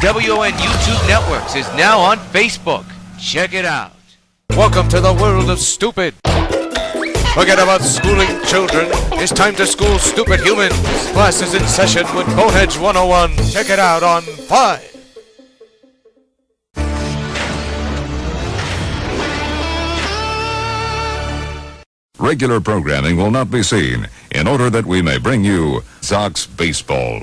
WON YouTube Networks is now on Facebook. Check it out. Welcome to the world of stupid. Forget about schooling children. It's time to school stupid humans. Class is in session with Boneheads 101. Check it out on 5. Regular programming will not be seen in order that we may bring you Sox Baseball.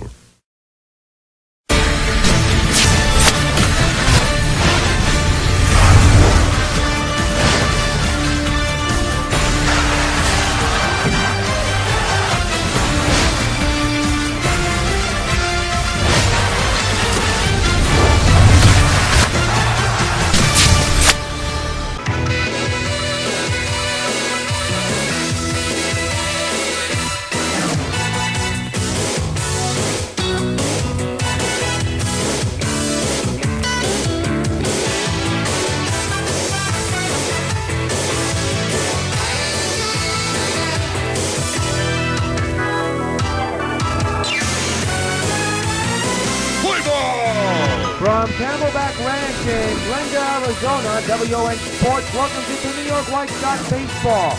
From Camelback Ranch in Glendale, Arizona, WON Sports welcomes you to New York White Sox baseball.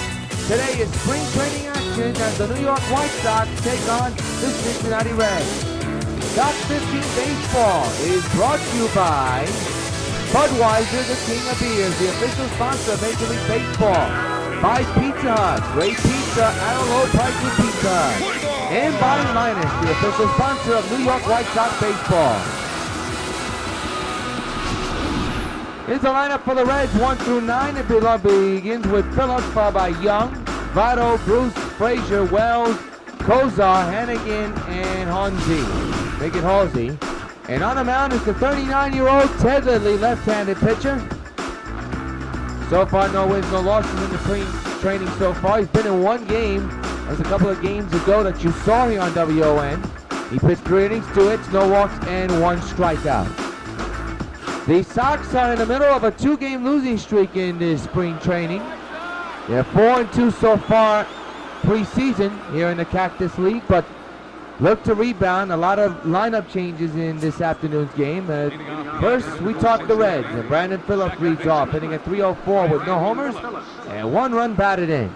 Today is spring training action as the New York White Sox take on the Cincinnati Reds. Sox 15 Baseball is brought to you by Budweiser, the king of beers, the official sponsor of Major League Baseball. By Pizza Hut, great pizza at a low price with Pizza Hut. And by Linus, the official sponsor of New York White Sox baseball. Here's the lineup for the Reds, 1 through 9. It begins with Phillips, followed by Young, Votto, Bruce, Frazier, Wells, Kozar, Hannigan, and Honzi. Make it Halsey. And on the mound is the 39-year-old Ted Lilly, left-handed pitcher. So far, no wins, no losses in the training so far. He's been in one game. That was a couple of games ago that you saw here on WON. He pitched 3 innings, 2 hits, no walks, and 1 strikeout. The Sox are in the middle of a 2-game losing streak in this spring training. They're 4-2 so far preseason here in the Cactus League, but look to rebound. A lot of lineup changes in this afternoon's game. First, we talk the Reds, and Brandon Phillips leads off, hitting at .304 with no homers and 1 run batted in.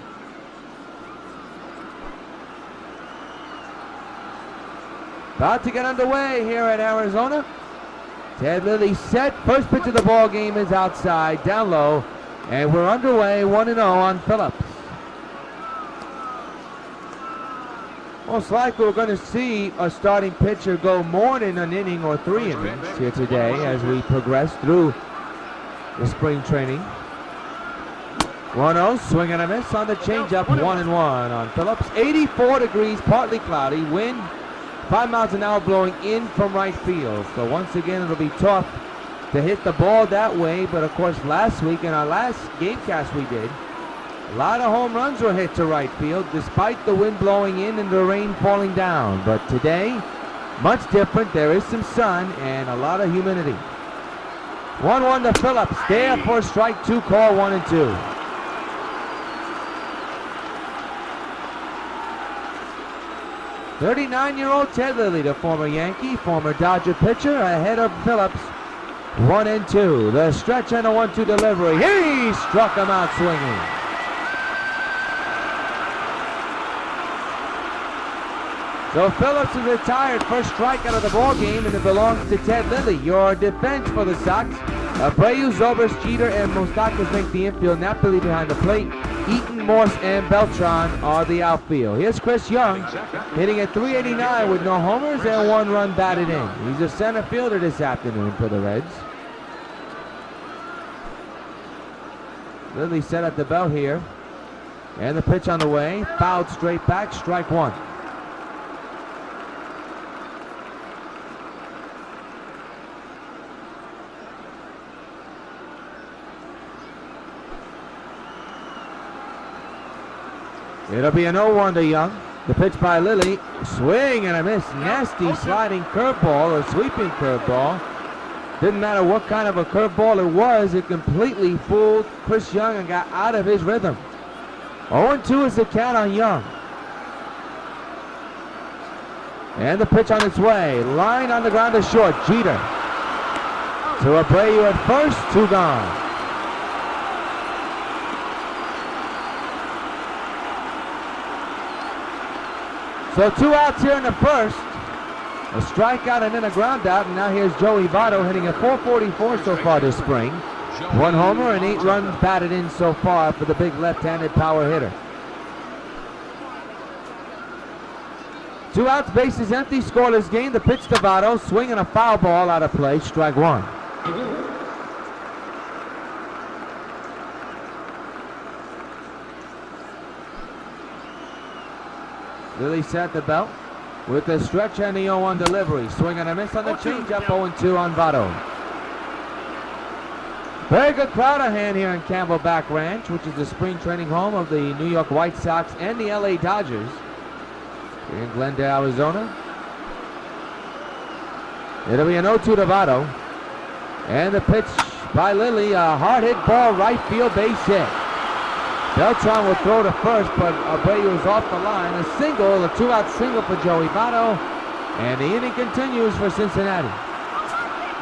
About to get underway here at Arizona. Ted Lilly set. First pitch of the ball game is outside, down low, and we're underway 1-0 on Phillips. Most likely we're going to see a starting pitcher go more than an inning or 3 innings here today as we progress through the spring training. 1-0, swing and a miss on the changeup, 1-1 on Phillips. 84 degrees, partly cloudy, wind 5 miles an hour blowing in from right field. So once again, it'll be tough to hit the ball that way. But of course, last week in our last gamecast we did, a lot of home runs were hit to right field despite the wind blowing in and the rain falling down. But today, much different. There is some sun and a lot of humidity. 1-1 to Phillips. There for strike 2 call, 1-2. 39-year-old Ted Lilly, the former Yankee, former Dodger pitcher, ahead of Phillips, 1-2. The stretch and a 1-2 delivery. He struck him out swinging. So Phillips is retired. First strikeout of the ball game, and it belongs to Ted Lilly. Your defense for the Sox: Abreu, Zobrist, Jeter, and Moustakas make the infield. Napoli behind the plate. Eaton, Morse, and Beltran are the outfield. Here's Chris Young, hitting at .389 with no homers and 1 run batted in. He's a center fielder this afternoon for the Reds. Lilly set at the bell here. And the pitch on the way. Fouled straight back, strike 1. It'll be an 0-1 to Young. The pitch by Lilly. Swing and a miss. Nasty sliding curveball or sweeping curveball. Didn't matter what kind of a curveball it was. It completely fooled Chris Young and got out of his rhythm. 0-2 is the count on Young. And the pitch on its way. Line on the ground to short. Jeter. To Abreu at first, 2 gone. So 2 outs here in the first. A strikeout and then a ground out, and now here's Joey Votto hitting a .444 so far this spring. 1 homer and 8 runs batted in so far for the big left-handed power hitter. 2 outs, bases empty, scoreless game. The pitch to Votto, swinging a foul ball out of play, strike 1. Lilly set the belt with the stretch and the 0-1 delivery. Swing and a miss on the changeup, 0-2 on Votto. Very good crowd of hand here in Camelback Ranch, which is the spring training home of the New York White Sox and the LA Dodgers. Here in Glendale, Arizona. It'll be an 0-2 to Votto. And the pitch by Lilly, a hard hit ball, right field, base hit. Beltran will throw to first, but Abreu is off the line. A single, a 2-out single for Joey Votto. And the inning continues for Cincinnati.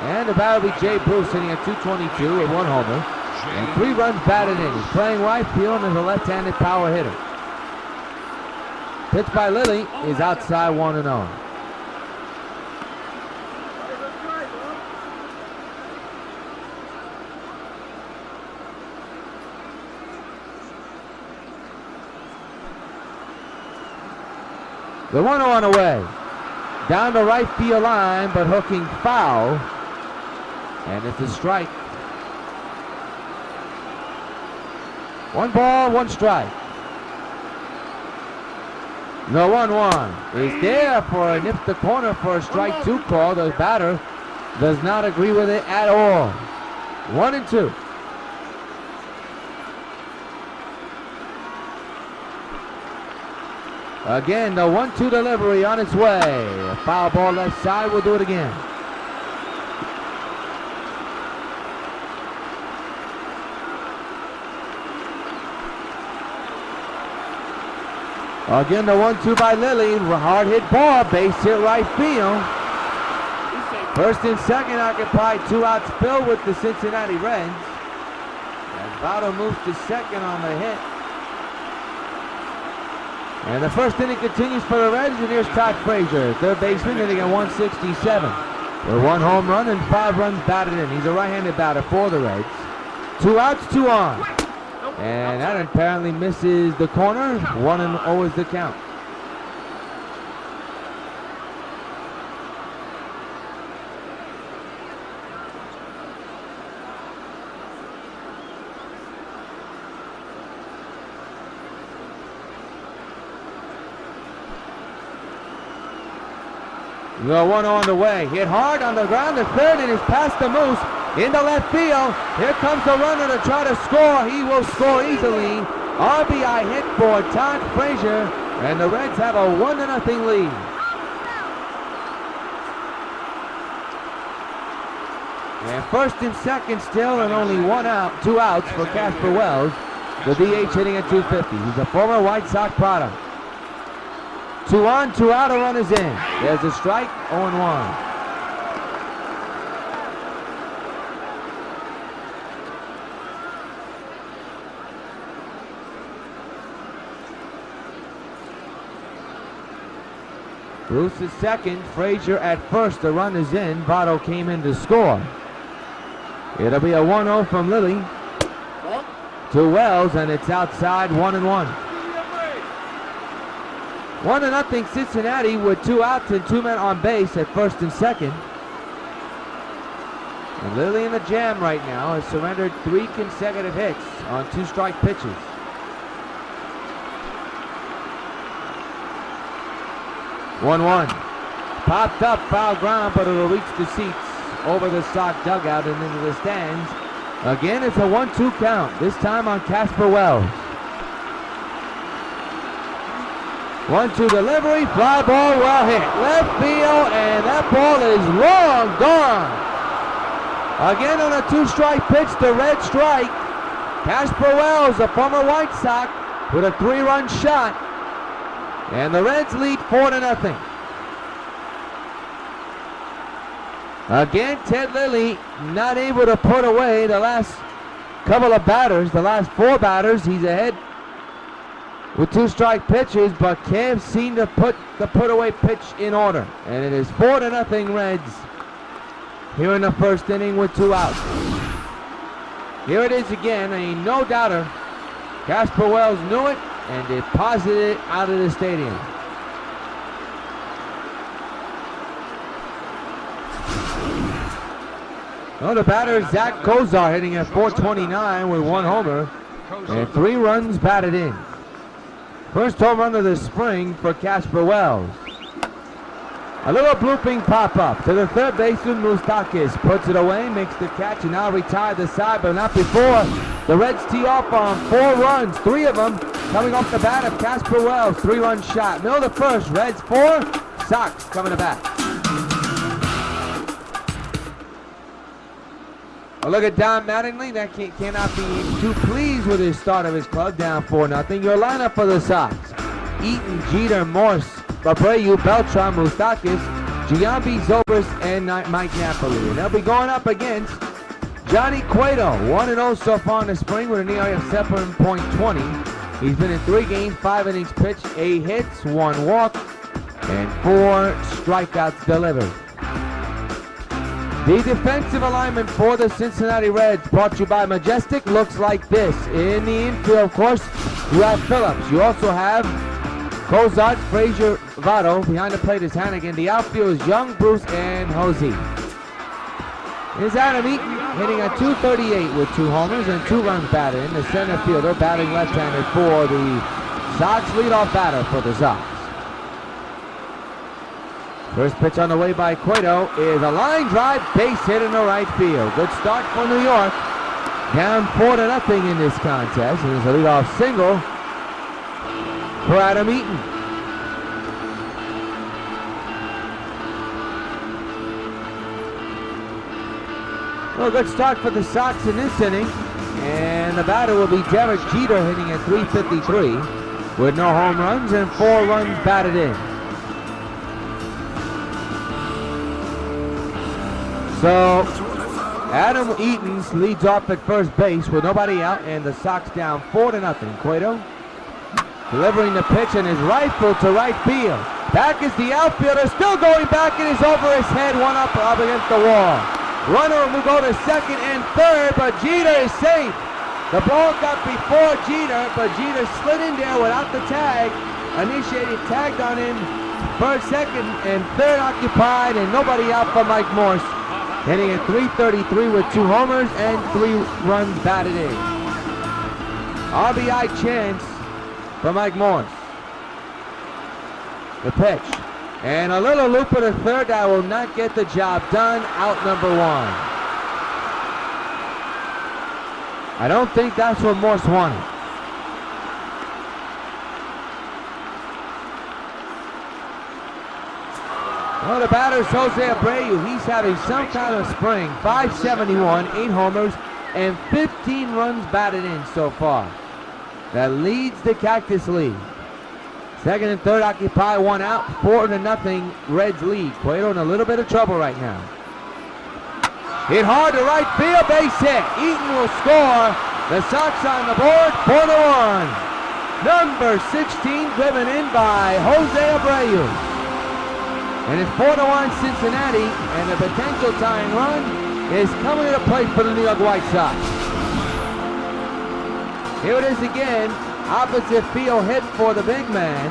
And the batter will be Jay Bruce hitting at .222 with 1 homer. And 3 runs batted in. He's playing right field and is a left-handed power hitter. Pitch by Lilly is outside 1-0. The 1-0 on the way. Down the right field line, but hooking foul. And it's a strike. 1 ball, 1 strike. The 1-1 is there for a nip the corner for a strike 2 call. The batter does not agree with it at all. 1-2. Again, the 1-2 delivery on its way. A foul ball left side, we'll do it again. Again, the 1-2 by Lilly. Hard hit ball, base hit right field. First and second occupied, 2 outs filled with the Cincinnati Reds. And Votto moves to second on the hit. And the first inning continues for the Reds, and here's Todd Frazier, third baseman, hitting at .167. With 1 home run and 5 runs batted in. He's a right-handed batter for the Reds. 2 outs, 2 on. And that apparently misses the corner. 1-0 is the count. The 1-0 on the way. Hit hard on the ground. The third, and is past the Moose. Into left field. Here comes the runner to try to score. He will score easily. RBI hit for Todd Frazier. And the Reds have a 1-0 lead. And first and second still, and only 1 out, 2 outs for Casper Wells. The DH hitting at .250. He's a former White Sox product. 2 on, 2 out, a run is in. There's a strike, 0-1. Bruce is second, Frazier at first, the run is in. Votto came in to score. It'll be a 1-0 from Lilly to Wells, and it's outside, 1-1. 1-0 Cincinnati with 2 outs and 2 men on base at first and second. And Lilly in the jam right now has surrendered 3 consecutive hits on 2 strike pitches. One. Popped up, foul ground, but it'll reach the seats over the Sox dugout and into the stands. Again, it's a 1-2 count, this time on Casper Wells. 1-2 delivery, fly ball, well hit. Left field, and that ball is long gone. Again on a 2-strike pitch, the red strike. Casper Wells, a former White Sox, with a 3-run shot. And the Reds lead 4-0. Again, Ted Lilly not able to put away the last couple of batters, the last 4 batters. He's ahead with 2 strike pitches, but can't seem to put the put-away pitch in order. And it is 4-0 Reds here in the first inning with 2 outs. Here it is again, a no-doubter. Casper Wells knew it and deposited it out of the stadium. Well, the batter is Zach Kozar, hitting at .429 with 1 homer and 3 runs batted in. First home run of the spring for Casper Wells. A little blooping pop-up to the third baseman, Moustakis puts it away, makes the catch, and now retired the side, but not before. The Reds tee off on 4 runs, 3 of them coming off the bat of Casper Wells. 3-run shot. Middle of the first, Reds 4, Sox coming to bat. A look at Don Mattingly. That cannot be too pleased with his start of his club, down 4-0. Your lineup for the Sox: Eaton, Jeter, Morse, Abreu, Beltran, Moustakis, Giambi, Zobers, and Mike Napoli. And they'll be going up against Johnny Cueto, 1-0 so far in the spring with an ERA of 7.20. He's been in 3 games, 5 innings pitched, 8 hits, 1 walk, and 4 strikeouts delivered. The defensive alignment for the Cincinnati Reds, brought to you by Majestic, looks like this. In the infield, of course, you have Phillips. You also have Cozart, Frazier, Votto. Behind the plate is Hannigan. The outfield is Young, Bruce, and Hosey. Here's Adam Eaton, hitting at .238 with 2 homers and 2 runs batted in. The center fielder, batting left-handed for the Sox, leadoff batter for the Sox. First pitch on the way by Cueto is a line drive, base hit in the right field. Good start for New York. Down 4-0 in this contest. And there's a leadoff single for Adam Eaton. Well, good start for the Sox in this inning. And the batter will be Derek Jeter, hitting at .353 with no home runs and 4 runs batted in. So, Adam Eaton leads off at first base with nobody out, and the Sox down 4-0. Cueto delivering the pitch and is rifled to right field. Back is the outfielder, still going back. It is over his head, one up against the wall. Runner will go to second and third, but Jeter is safe. The ball got before Jeter, but Jeter slid in there without the tag. Initiated, tagged on him. First, second, and third occupied, and nobody out for Mike Morse. Hitting at .333 with 2 homers and 3 runs batted in. RBI chance for Mike Morse. The pitch. And a little loop at the third that will not get the job done. Out number 1. I don't think that's what Morse wanted. Well, the batter's Jose Abreu. He's having some kind of spring. .571, 8 homers, and 15 runs batted in so far. That leads the Cactus League. Second and third occupy, 1 out. 4-0 Reds lead. Cueto in a little bit of trouble right now. Hit hard to right field, base hit. Eaton will score. The Sox on the board, 4-1. Number 16 driven in by Jose Abreu. And it's 4-1 Cincinnati, and the potential tying run is coming into play for the New York White Sox. Here it is again, opposite field hit for the big man,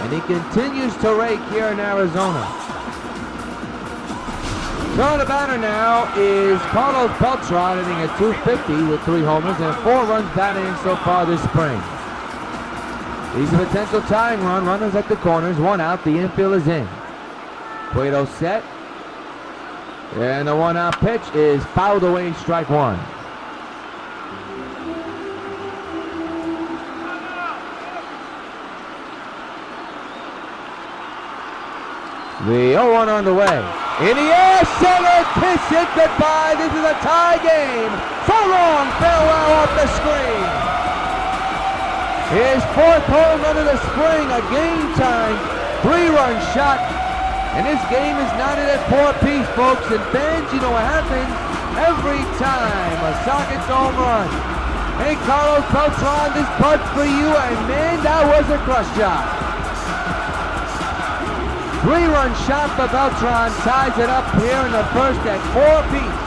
and he continues to rake here in Arizona. So the batter now is Carlos Beltran, hitting at .250 with 3 homers and 4 runs batted in so far this spring. He's a potential tying run. Runners at the corners. 1 out. The infield is in. Cueto set. And the 1-out pitch is fouled away. Strike 1. The 0-1 on the way. In the air, center, kiss it goodbye. This is a tie game. So long, farewell off the screen. His 4th home run of the spring, a game-time 3-run shot, And this game is knotted at 4 apiece, folks. And fans, you know what happens every time a Sox gets a home run. Hey, Carlos Beltran, this putt for you, and man, that was a crush shot. 3-run shot for Beltran ties it up here in the first at 4 apiece.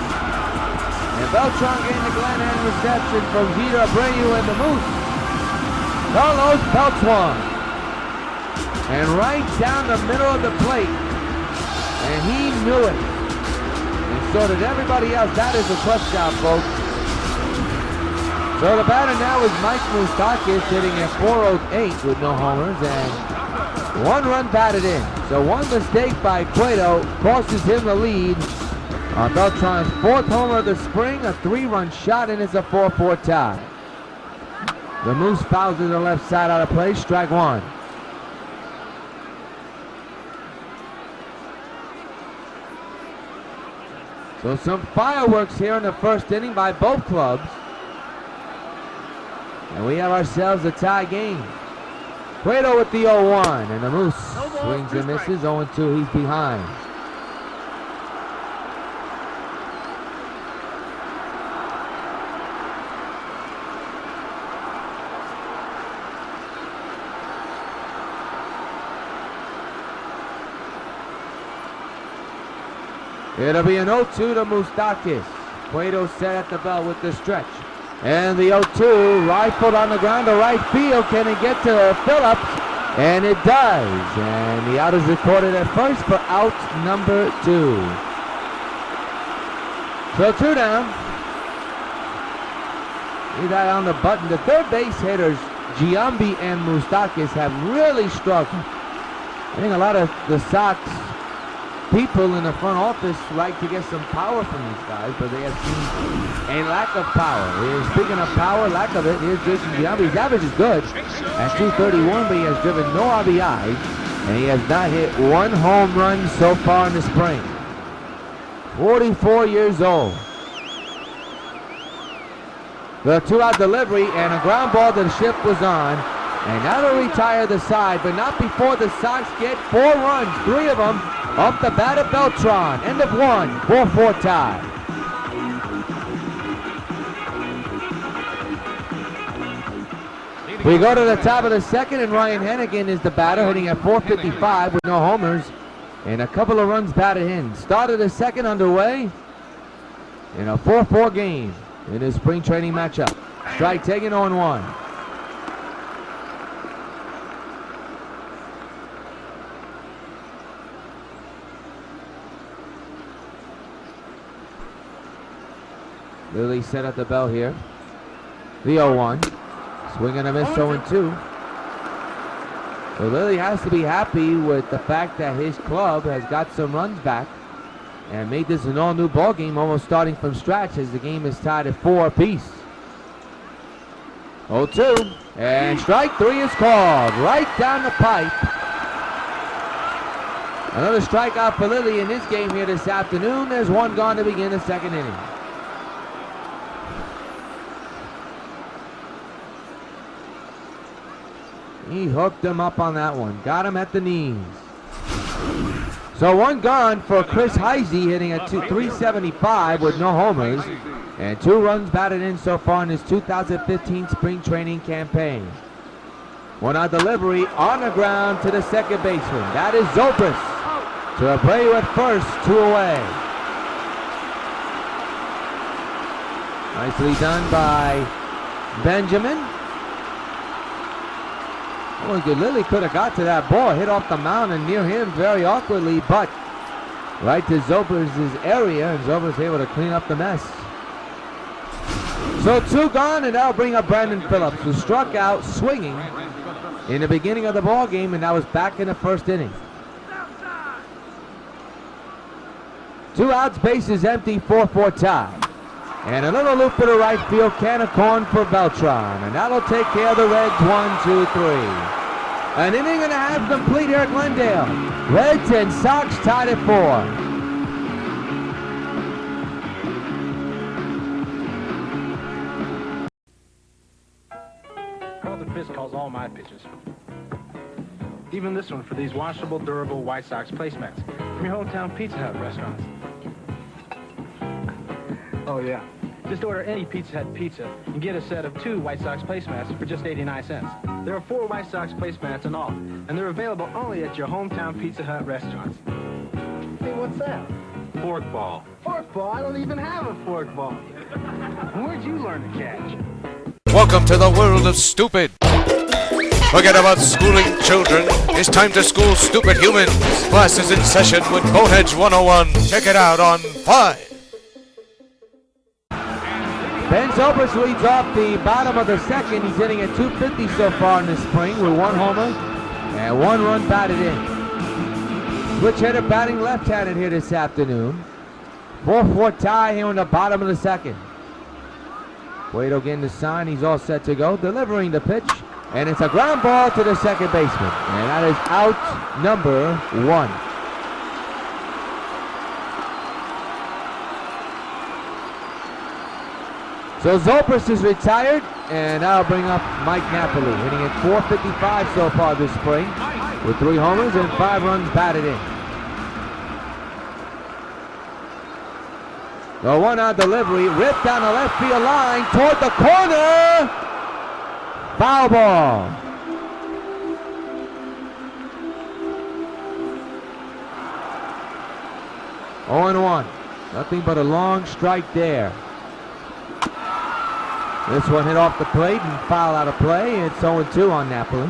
And Beltran getting the Glenn reception from Vito Abreu and the Moose. Carlos Beltran. And right down the middle of the plate. And he knew it. And so did everybody else. That is a crush shot, folks. So the batter now is Mike Moustakas, hitting at 408 with no homers and 1 run batted in. So one mistake by Cueto costs him the lead on Beltran's 4th homer of the spring, a 3-run shot, and it's a 4-4 tie. The Moose fouls to the left side out of play, strike 1. So some fireworks here in the first inning by both clubs. And we have ourselves a tie game. Cueto with the 0-1, and the Moose swings and misses. 0-2, he's behind. It'll be an 0-2 to Moustakas. Cueto set at the belt with the stretch. And the 0-2 rifled on the ground to right field. Can it get to Phillips? And it does. And the out is recorded at first for out number 2. So 2 down. See that on the button. The third base hitters, Giambi and Moustakas, have really struggled. I think a lot of the Sox people in the front office like to get some power from these guys, but they have seen a lack of power. Speaking of power, lack of it, here's Jason Giambi. His average is good at 231, but he has driven no RBIs, and he has not hit 1 home run so far in the spring. 44 years old. The 2-out delivery and a ground ball that the ship was on, and that'll retire the side, but not before the Sox get 4 runs, 3 of them off the bat of Beltran. End of 1, 4-4 tie. We go to the top of the second, and Ryan Hennigan is the batter, hitting at 455 with no homers and a couple of runs batted in. Start of the second underway in a 4-4 game in his spring training matchup. Strike taken, 0-1. Lily set at the bell here. The 0-1. Swing and a miss, 0-2. So Lily has to be happy with the fact that his club has got some runs back and made this an all-new ball game, almost starting from scratch as the game is tied at 4 apiece. 0-2. And strike 3 is called. Right down the pipe. Another strikeout for Lily in this game here this afternoon. There's 1 gone to begin the second inning. He hooked him up on that one. Got him at the knees. So 1 gone for Chris Heisey, hitting at 375 with no homers. And 2 runs batted in so far in his 2015 spring training campaign. 1-out delivery on the ground to the second baseman. That is Zobrist. To Abreu at first, 2 away. Nicely done by Benjamin. Oh, good. Lily could have got to that ball, hit off the mound and near him very awkwardly, but right to Zobrist's area, and Zobrist able to clean up the mess. So 2 gone, and that'll bring up Brandon Phillips, who struck out swinging in the beginning of the ball game, and that was back in the first inning. 2 outs, bases empty, 4-4 tie. And a little loop to the right field, can of corn for Beltran. And that'll take care of the Reds, 1, 2, 3. An inning and a half complete here at Glendale. Reds and Sox tied at 4. Carlton Fisk calls all my pitches. Even this one for these washable, durable White Sox placemats from your hometown Pizza Hut restaurants. Oh, yeah. Just order any Pizza Hut pizza and get a set of 2 White Sox placemats for just 89 cents. There are 4 White Sox placemats in all, and they're available only at your hometown Pizza Hut restaurants. Hey, what's that? Fork ball. Fork ball? I don't even have a fork ball. Where'd you learn to catch? Welcome to the world of stupid. Forget about schooling children. It's time to school stupid humans. Class is in session with Boneheads 101. Check it out on 5. Ben Zobrist leads off the bottom of the second. He's hitting at 250 so far in the spring with 1 homer and 1 run batted in. Switch hitter batting left-handed here this afternoon. 4-4 tie here in the bottom of the second. Cueto getting the sign. He's all set to go. Delivering the pitch. And it's a ground ball to the second baseman. And that is out number 1. So Zobrist is retired, and that'll bring up Mike Napoli, hitting at 455 so far this spring, with 3 homers and 5 runs batted in. The 1-out delivery, ripped down the left field line toward the corner. Foul ball. Oh, 1. Nothing but a long strike there. This one hit off the plate and foul out of play. It's 0-2 on Napoli.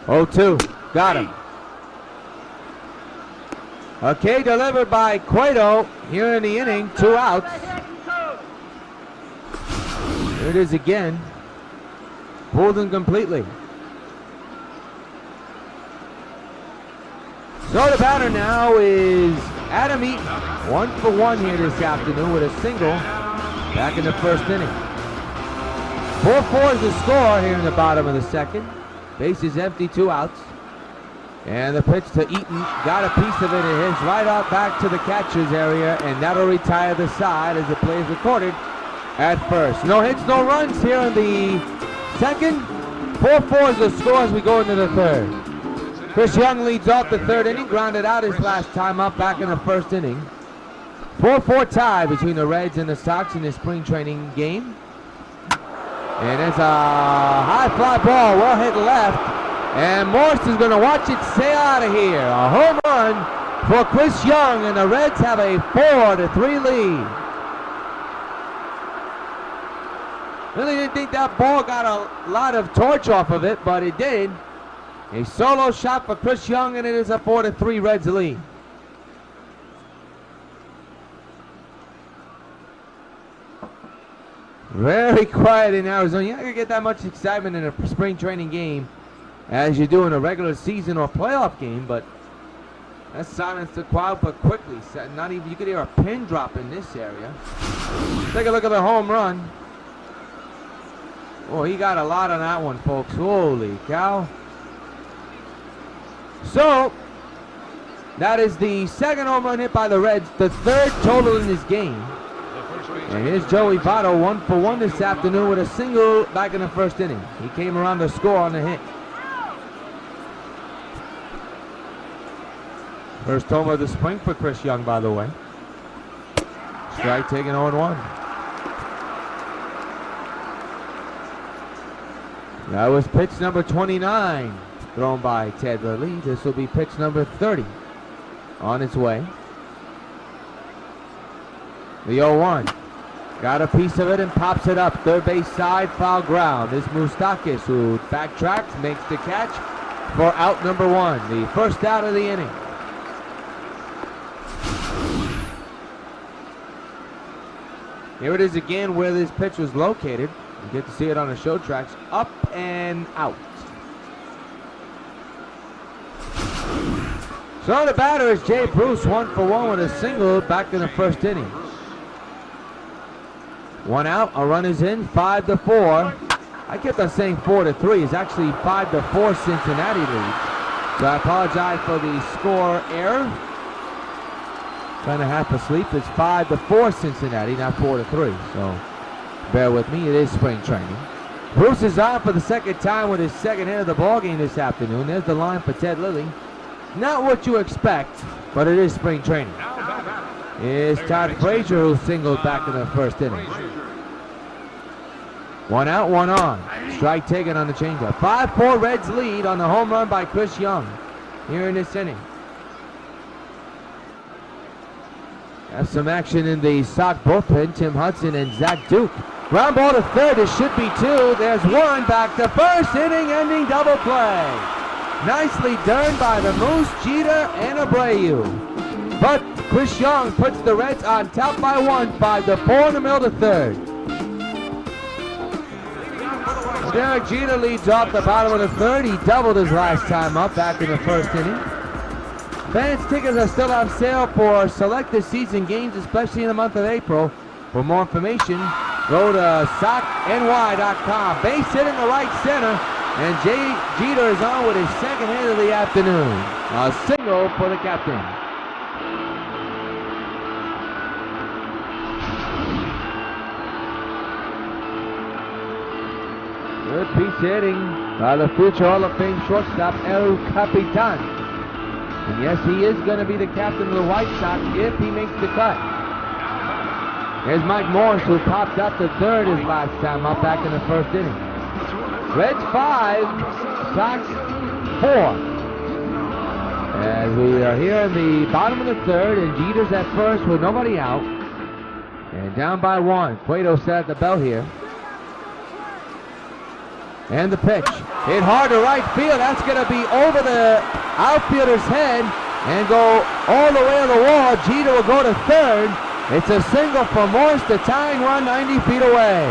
Oh, 2. Got him. Okay, delivered by Cueto here in the inning. 2 outs. Here it is again. Pulled him completely. So the batter now is Adam Eaton. 1 for 1 here this afternoon with a single back in the first inning. 4-4 is the score here in the bottom of the second. Base is empty, 2 outs. And the pitch to Eaton. Got a piece of it. It hits right out back to the catcher's area, and that'll retire the side as the play is recorded at first. No hits, no runs here in the second. 4-4 is the score as we go into the third. Chris Young leads off the third inning, grounded out his last time up back in the first inning. 4-4 tie between the Reds and the Sox in this spring training game. And it's a high fly ball, well hit left. And Morse is going to watch it sail out of here. A home run for Chris Young, and the Reds have a 4-3 lead. Really didn't think that ball got a lot of torch off of it, but it did. A solo shot for Chris Young, and it is a 4-3 Reds lead. Very quiet in Arizona. You're not going to get that much excitement in a spring training game as you do in a regular season or playoff game, but that silenced the crowd but quickly. Not even, you could hear a pin drop in this area. Take a look at the home run. Oh, he got a lot on that one, folks. Holy cow. So, that is the second home run hit by the Reds, the 3rd total in this game. And here's Joey Votto, 1 for 1 this afternoon with a single back in the first inning. He came around to score on the hit. First homer of the spring for Chris Young, by the way. Strike taken 0-1. That was pitch number 29 thrown by Ted Lilly. This will be pitch number 30 on its way. The 0-1. Got a piece of it and pops it up. Third base side, foul ground. This Moustakis, who backtracks, makes the catch for out number 1. The first out of the inning. Here it is again where this pitch was located. You get to see it on the show tracks. Up and out. So the batter is Jay Bruce, 1 for 1 with a single back in the first inning. 1 out, a run is in, 5-4. I kept on saying 4-3. It's actually 5-4 Cincinnati leads. So I apologize for the score error. Kind of half asleep. It's 5-4 Cincinnati, not 4-3. So bear with me. It is spring training. Bruce is on for the second time with his second hit of the ball game this afternoon. There's the line for Ted Lilly. Not what you expect, but it is spring training. It's Todd Frazier who singled back in the first inning. 1 out, 1 on. Strike taken on the changeup. 5-4 Reds lead on the home run by Chris Young here in this inning. Have some action in the Sox bullpen. Tim Hudson and Zach Duke. Ground ball to third. It should be 2. There's 1. Back to first. Inning-ending double play. Nicely done by the Moose, Jeter, and Abreu. But Chris Young puts the Reds on top by 1. 5-4 in the middle to third. Derek Jeter leads off the bottom of the third. He doubled his last time up back in the first inning. Fans tickets are still on sale for selected season games, especially in the month of April. For more information, go to SoxNY.com. Base hit in the right center, and Jeter is on with his second hit of the afternoon. A single for the captain. Good piece hitting by the future Hall of Fame shortstop El Capitan. And yes, he is going to be the captain of the White Sox if he makes the cut. Here's Mike Morris, who popped up to third his last time up back in the first inning. Reds 5, Sox 4. As we are here in the bottom of the third, and Jeter's at first with nobody out. And down by 1. Cueto set at the bell here. And the pitch. Hit hard to right field. That's going to be over the outfielder's head and go all the way to the wall. Jeter will go to third. It's a single for Morse, the tying run 90 feet away.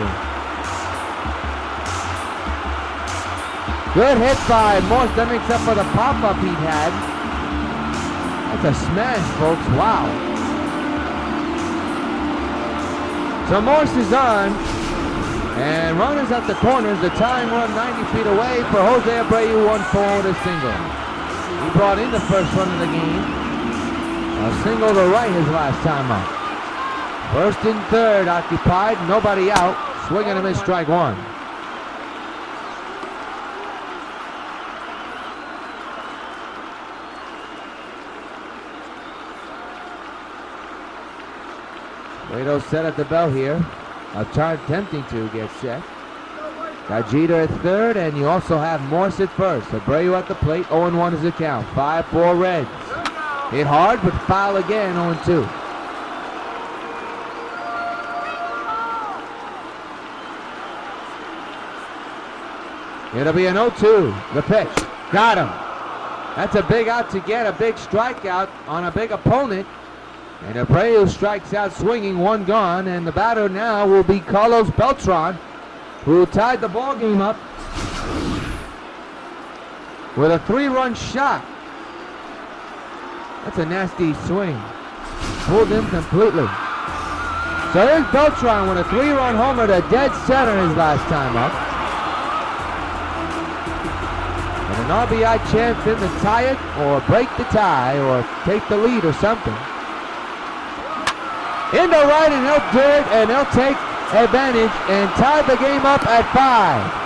Good hit by Morse. That makes up for the pop-up he'd had. That's a smash, folks. Wow. So Morse is on. And runners at the corners, the tying run 90 feet away for Jose Abreu, 1-4 with a single. He brought in the first run of the game. A single to right his last time up. First and third occupied, nobody out. Swing and a miss, strike 1. Cueto set at the bell here. Attempting to get set. Got Jeter at third, and you also have Morse at first. Abreu at the plate, 0-1 is the count. 5-4 Reds. Hit hard, but foul again, 0-2. It'll be an 0-2. The pitch. Got him. That's a big out to get, a big strikeout on a big opponent. And Abreu strikes out swinging, 1 gone, and the batter now will be Carlos Beltran, who tied the ball game up with a 3-run shot. That's a nasty swing. Pulled him completely. So here's Beltran with a 3-run homer to dead center his last time up. And an RBI chance then to tie it or break the tie or take the lead or something. Into right, and he'll do it, and he'll take advantage and tie the game up at 5.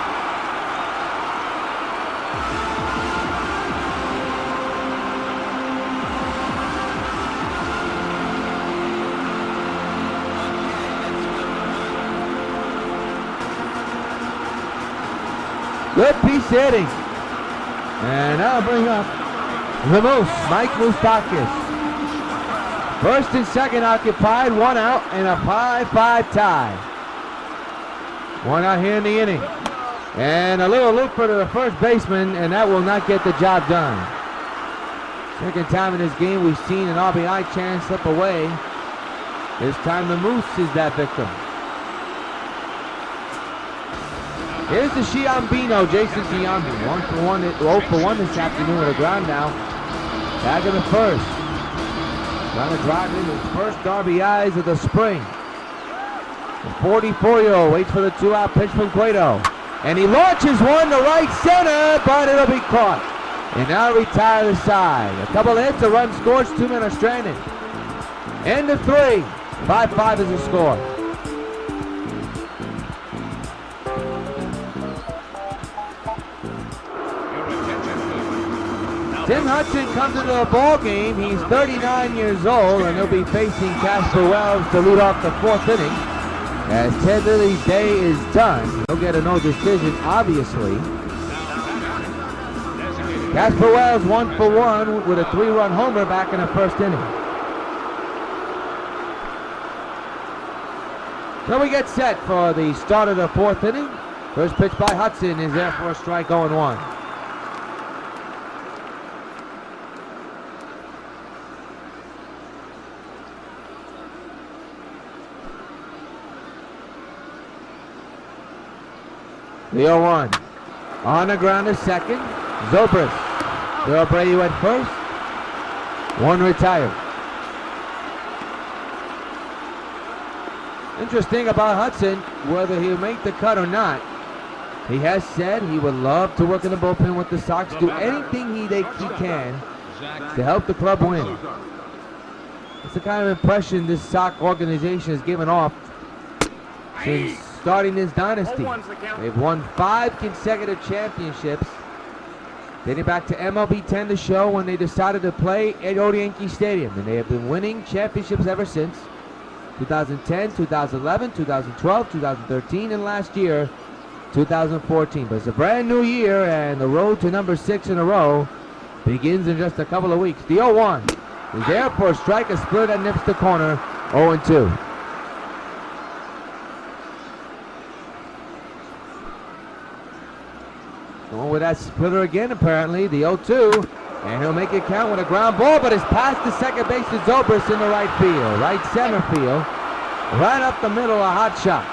Good piece hitting. And that'll bring up the Moose, Mike Moustakas. First and second occupied, 1 out, and a 5-5 tie. 1 out here in the inning. And a little looper to the first baseman, and that will not get the job done. Second time in this game we've seen an RBI chance slip away. This time the Moose is that victim. Here's the Giambino, Jason Giambino. 0-for-1 this afternoon with a ground now. Back in the first. Trying to drive in his first RBIs of the spring. The 44-year-old waits for the 2-out pitch from Cueto. And he launches one to right center, but it'll be caught. And now retire the side. A couple of hits, a run scores, 2 men are stranded. End of 3. 5-5 is the score. Tim Hudson comes into the ball game. He's 39 years old, and he'll be facing Casper Wells to lead off the 4th inning. As Ted Lilly's day is done, he'll get a no decision, obviously. Casper Wells 1 for 1 with a 3-run homer back in the 1st inning. So we get set for the start of the 4th inning. First pitch by Hudson is there for a strike, 0-1. The 0-1. On the ground to second. Zobrist. Bill Abreu at first. 1 retired. Interesting about Hudson, whether he'll make the cut or not, he has said he would love to work in the bullpen with the Sox, do anything he can to help the club win. It's the kind of impression this Sox organization has given off since starting this dynasty. They've won 5 consecutive championships, dating back to MLB The Show when they decided to play at Old Yankee Stadium, and they have been winning championships ever since. 2010, 2011, 2012, 2013, and last year, 2014. But it's a brand new year, and the road to number 6 in a row begins in just a couple of weeks. The 0-1 is there for a strike, a split that nips the corner, 0-2. Going with that splitter again, apparently, the 0-2. And he'll make it count with a ground ball, but it's past the second base to Zobrist in the right field. Right center field. Right up the middle, a hot shot.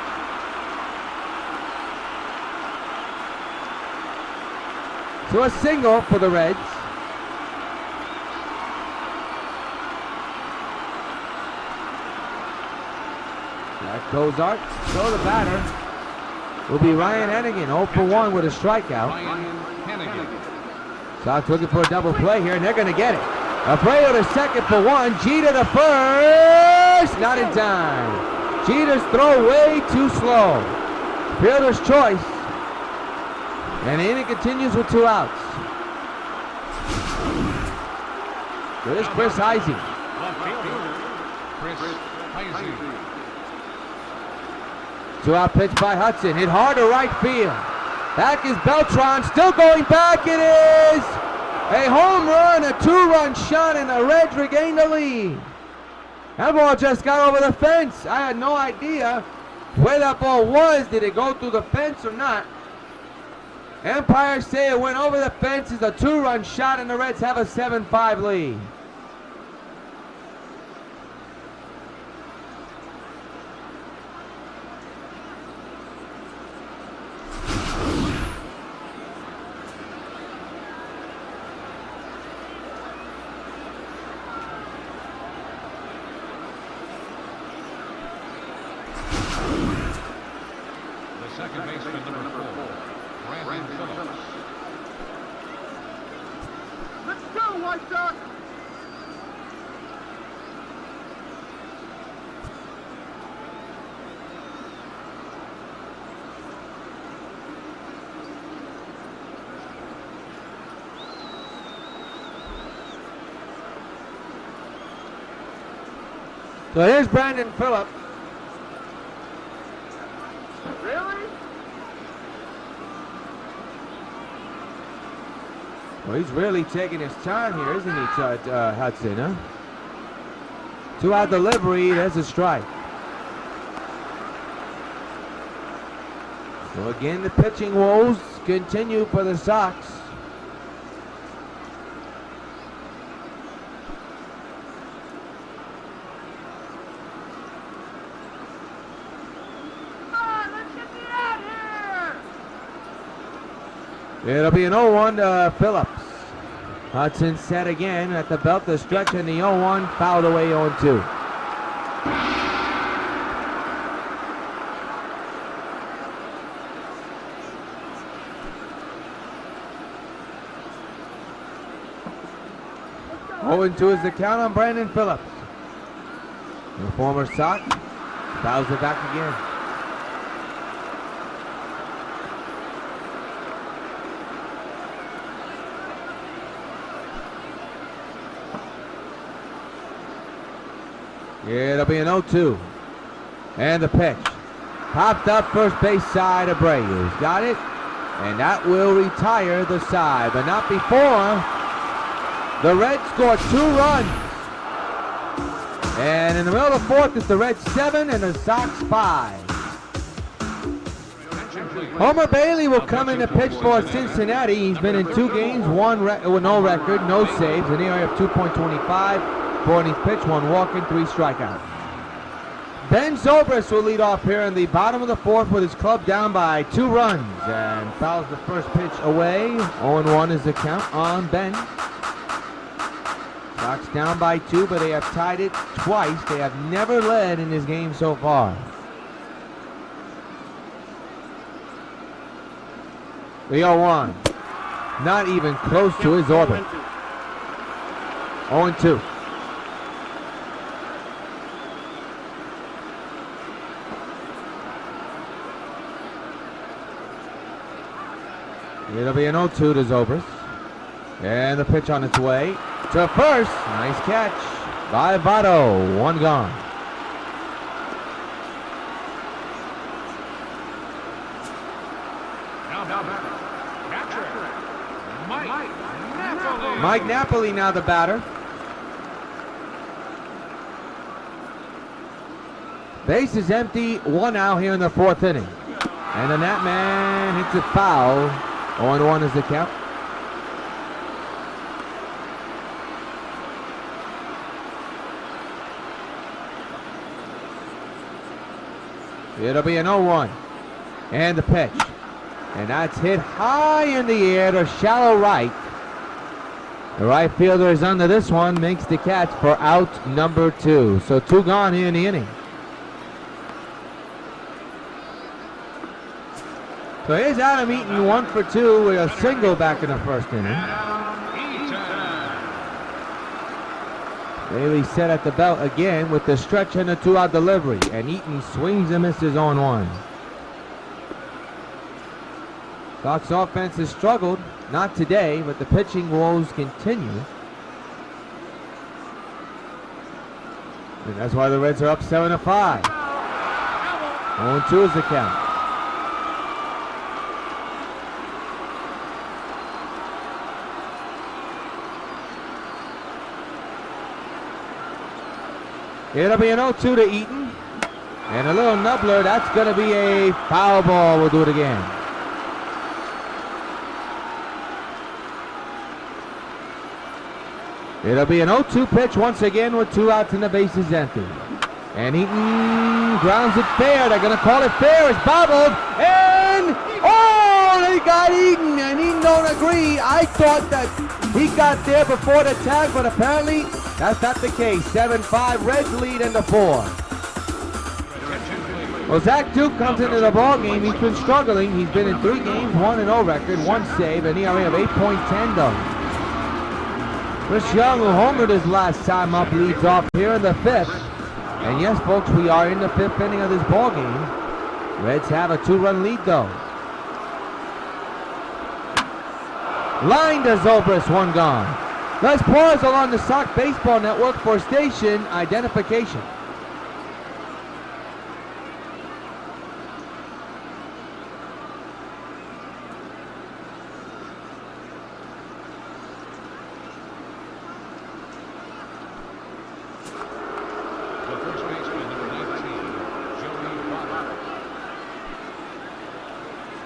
So a single for the Reds. That goes Art. So the batter will be Ryan Hennigan, 0 for 1 with a strikeout. Sox looking for a double play here, and they're going to get it. Abreu to second for 1. Jeter to first. Not in time. Jeter's throw way too slow. Fielder's choice. And the inning continues with 2 outs. Here's Chris Heisey. Two-out pitch by Hudson. Hit hard to right field. Back is Beltran. Still going back. It is a home run, a 2-run shot, and the Reds regain the lead. That ball just got over the fence. I had no idea where that ball was. Did it go through the fence or not? Umpires say it went over the fence. It's a 2-run shot, and the Reds have a 7-5 lead. Second baseman, number 4, Brandon Phillips. Let's go, White Sox! So here's Brandon Phillips. Really? Well, he's really taking his time here, isn't he, Hudson, huh? 2-out delivery, there's a strike. So again, the pitching woes continue for the Sox. It'll be an 0-1 to Phillips. Hudson set again at the belt, the stretch, and the 0-1 fouled away 0-2. Oh, 0-2 is the count on Brandon Phillips. The former Sox fouls it back again. It'll be an 0-2. And the pitch. Popped up first base side of Rios. Got it? And that will retire the side, but not before. The Reds score 2 runs. And in the middle of the fourth, it's the Reds 7 and the Sox 5. Homer Bailey will come in to pitch for Cincinnati. He's been in 2 games, with no record, no saves, an ERA of 2.25. 4 innings pitched, 1 walk and 3 strikeouts. Ben Zobrist will lead off here in the bottom of the fourth with his club down by 2 runs and fouls the first pitch away. 0-1 is the count on Ben. Sox down by 2, but they have tied it twice. They have never led in this game so far. The 0-1. Not even close to his orbit. 0-2. It'll be an 0-2 to Zobrist. And the pitch on its way to first. Nice catch by Votto. 1 gone. Mike Napoli now the batter. Base is empty. 1 out here in the 4th inning. And then that man hits it foul. 0-1 is the count. It'll be an 0-1. And the pitch. And that's hit high in the air to shallow right. The right fielder is under this one, makes the catch for out number 2. So 2 gone here in the inning. So here's Adam Eaton, 1 for 2 with a single back in the 1st inning. Bailey set at the belt again with the stretch and the 2-out delivery. And Eaton swings and misses 0-1. Sox offense has struggled, not today, but the pitching woes continue. And that's why the Reds are up 7-5. 0-2 is the count. It'll be an 0-2 to Eaton. And a little nubbler, that's going to be a foul ball. We'll do it again. It'll be an 0-2 pitch once again with 2 outs and the bases empty. And Eaton grounds it fair. They're going to call it fair. It's bobbled. And, oh, they got Eaton. And Eaton don't agree. I thought that he got there before the tag, but apparently that's not the case. 7-5, Reds lead in the 4th. Well, Zach Duke comes into the ball game. He's been struggling. He's been in 3 games, 1-0 record, 1 save, an ERA of 8.10 though. Chris Young, who homered his last time up, leads off here in the 5th. And yes, folks, we are in the 5th inning of this ball game. Reds have a 2-run lead though. Line to Zobrist, 1 gone. Let's pause along the Sox Baseball Network for station identification.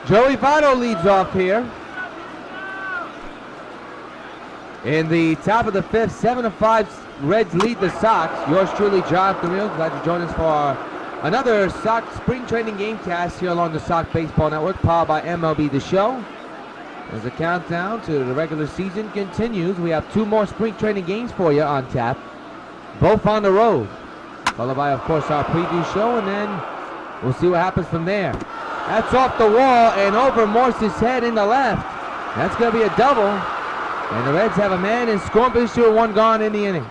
Joey Votto leads off here. In the top of the 5th, 7-5, Reds lead the Sox. Yours truly, Jonathan Rios. Glad you joined us for another Sox spring training game cast here along the Sox Baseball Network, powered by MLB The Show. As the countdown to the regular season continues, we have 2 more spring training games for you on tap, both on the road. Followed by, of course, our preview show, and then we'll see what happens from there. That's off the wall and over Morse's head in the left. That's going to be a double. And the Reds have a man in scoring position with 1 gone in the inning.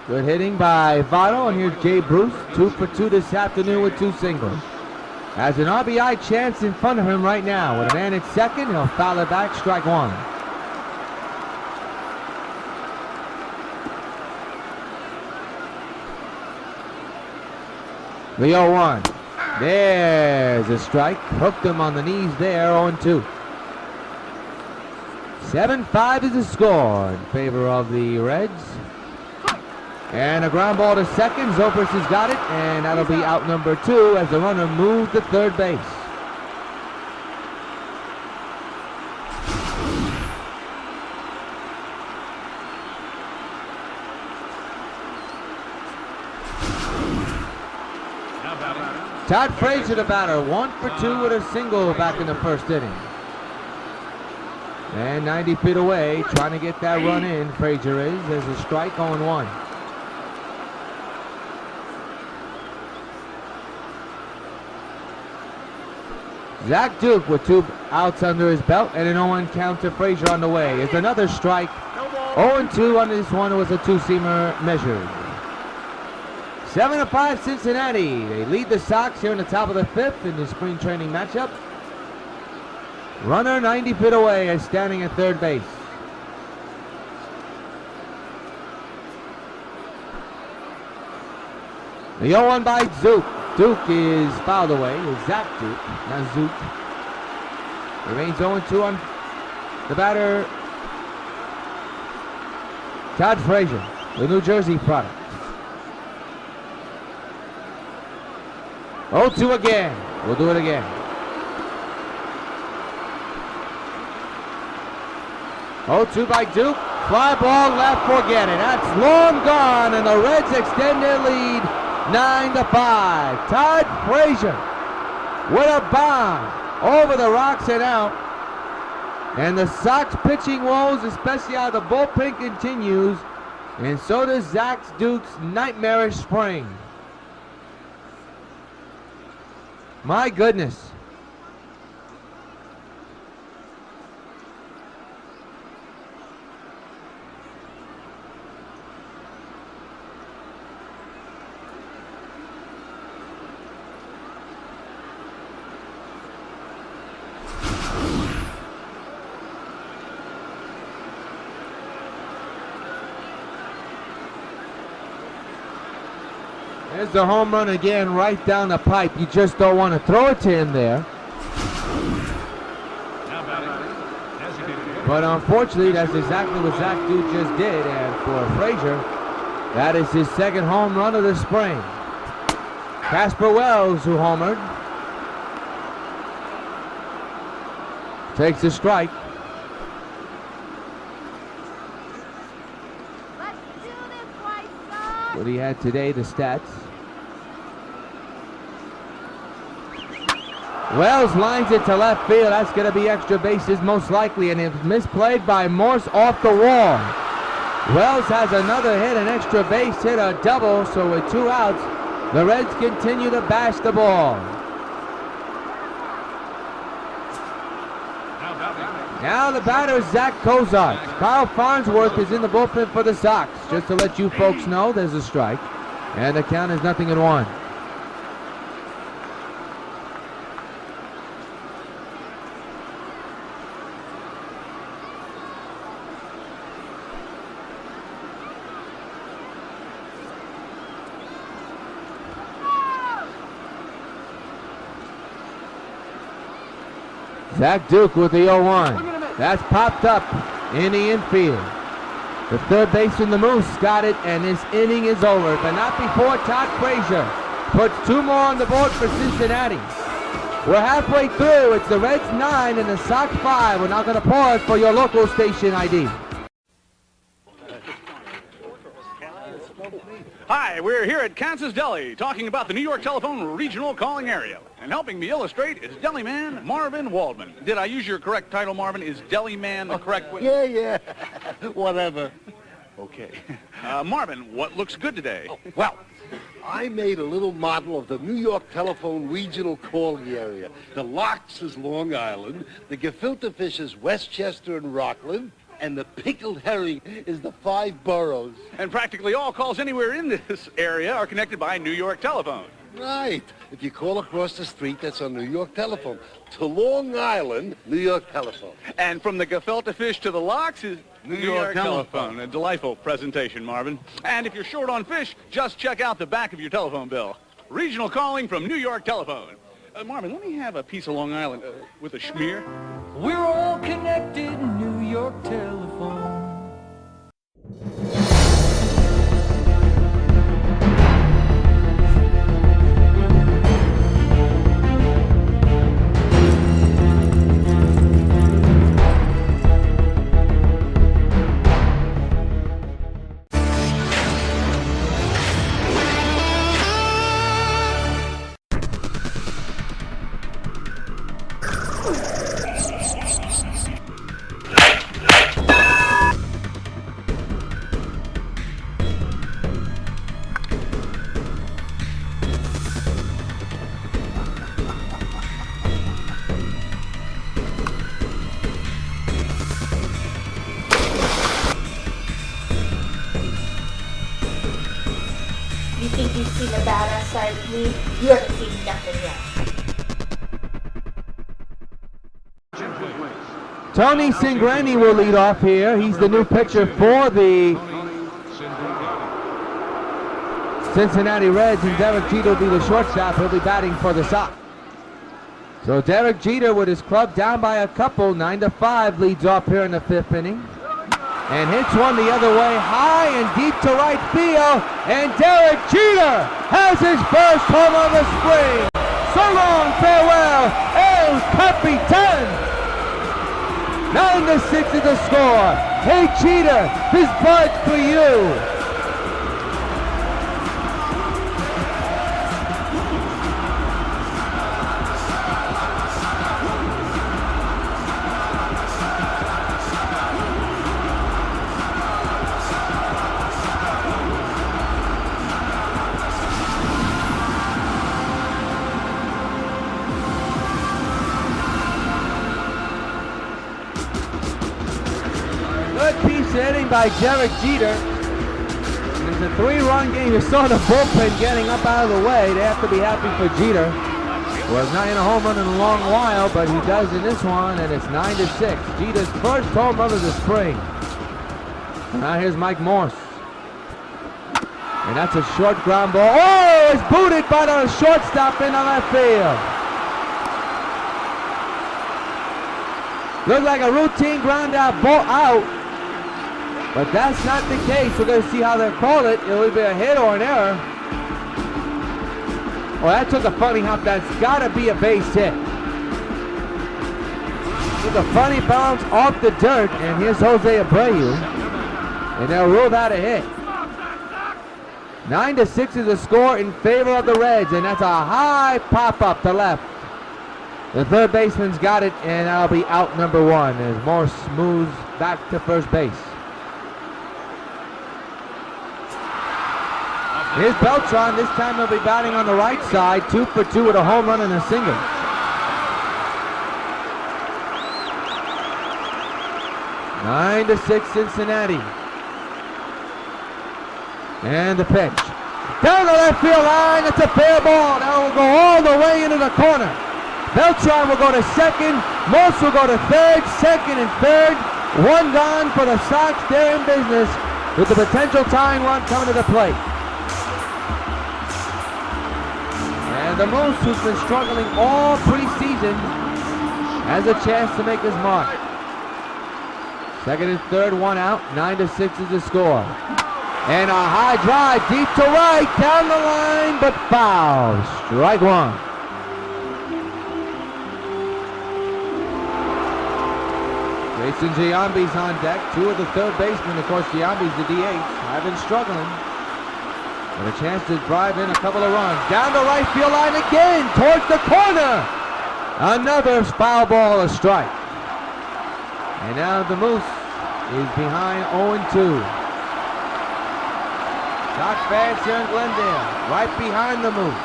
Good hitting by Votto, and here's Jay Bruce, 2 for 2 this afternoon with 2 singles. Has an RBI chance in front of him right now. With a man at second, he'll foul it back, strike 1. The 0-1. There's a strike. Hooked him on the knees there, 0-2. 7-5 is the score in favor of the Reds. And a ground ball to second. Zobrist has got it, and that'll be out number 2 as the runner moves to third base. Todd Frazier, the batter, 1 for 2 with a single back in the first inning. And 90 feet away, trying to get that run in, Frazier is. There's a strike, 0-1. Zach Duke with 2 outs under his belt and an 0-1 count to Frazier on the way. It's another strike. 0-2 on this one. It was a 2-seamer measured. 7-5 Cincinnati. They lead the Sox here in the top of the 5th in the spring training matchup. Runner 90 feet away is standing at third base. The 0-1 by Zook. Duke is fouled away. It's Zach Duke, not Zook. Remains 0-2 on the batter, Todd Frazier, the New Jersey product. 0-2 again. We'll do it again. 0-2 by Duke. Fly ball left, forget it. That's long gone, and the Reds extend their lead 9-5. Todd Frazier with a bomb over the rocks and out. And the Sox pitching woes, especially out of the bullpen, continues. And so does Zach Duke's nightmarish spring. My goodness. There's the home run again, right down the pipe. You just don't want to throw it to him there. But unfortunately, that's exactly what Zach Duke just did. And for Frazier, that is his second home run of the spring. Casper Wells, who homered, takes a strike. Let's do this, White Sox! What he had today, the stats. Wells lines it to left field. That's going to be extra bases most likely, and it's misplayed by Morse off the wall. Wells has another hit, an extra base hit, a double, so with 2 outs, the Reds continue to bash the ball. Now the batter is Zach Cozart. Kyle Farnsworth is in the bullpen for the Sox. Just to let you folks know, there's a strike, and the count is 0-1. Zach Duke with the 0-1. That's popped up in the infield. The third baseman, the Moose, got it, and this inning is over. But not before Todd Frazier puts 2 more on the board for Cincinnati. We're halfway through. It's the Reds 9 and the Sox 5. We're now going to pause for your local station ID. Hi, we're here at Kansas Deli talking about the New York Telephone regional calling area. And helping me illustrate is Deli Man Marvin Waldman. Did I use your correct title, Marvin? Is Deli Man the correct way? Yeah. Whatever. Okay. Marvin, what looks good today? Oh, well, I made a little model of the New York Telephone regional calling area. The Locks is Long Island, the gefilte fish is Westchester and Rockland, And the pickled herring is the 5 boroughs. And practically all calls anywhere in this area are connected by New York telephone. Right. If you call across the street, that's on New York telephone. To Long Island, New York telephone. And from the gefilte fish to the lox is New York telephone. A delightful presentation, Marvin. And if you're short on fish, just check out the back of your telephone bill. Regional calling from New York telephone. Marvin, let me have a piece of Long Island with a schmear. We're all connected, New York telephone. You think you've seen the badass side of me? You haven't seen nothing yet. Tony Cingrani will lead off here. He's the new pitcher for the Cincinnati Reds, and Derek Jeter will be the shortstop. He'll be batting for the Sox. So Derek Jeter with his club down by a couple, 9-5, leads off here in the 5th inning. And hits one the other way, high and deep to right field. And Derek Jeter has his first home of the spring. So long, farewell, El Capitan. 9-6 is the score. Hey Jeter, this bud's for you. Good piece of hitting by Derek Jeter. And it's a 3-run game. You saw the bullpen getting up out of the way. They have to be happy for Jeter. Was not in a home run in a long while, but he does in this one, and it's 9-6. Jeter's first home run of the spring. Now here's Mike Morse. And that's a short ground ball. Oh, it's booted by the shortstop in the left field. Looked like a routine ground out ball out. But that's not the case. We're going to see how they call it. It will be a hit or an error. Oh, that took a funny hop. That's got to be a base hit. Took a funny bounce off the dirt. And here's Jose Abreu. And they'll rule that a hit. 9-6 is the score in favor of the Reds. And that's a high pop up to left. The third baseman's got it. And that'll be out number 1 as Morse moves back to first base. Here's Beltran. This time he'll be batting on the right side. 2 for 2 with a home run and a single. Nine to 6 Cincinnati. And the pitch. Down the left field line. It's a fair ball. That will go all the way into the corner. Beltran will go to second. Morse will go to third. Second and third. 1 gone for the Sox. They're in business with the potential tying run coming to the plate. And the Moose, who's been struggling all preseason, has a chance to make his mark. Second and third, 1 out. 9-6 is the score. And a high drive deep to right, down the line, but foul. Strike 1. Jason Giambi's on deck. 2 of the third basemen. Of course, Giambi's the DH. I've been struggling. And a chance to drive in a couple of runs. Down the right field line again, towards the corner. Another foul ball, a strike. And now the Moose is behind 0-2. Sox fans here in Glendale, right behind the Moose.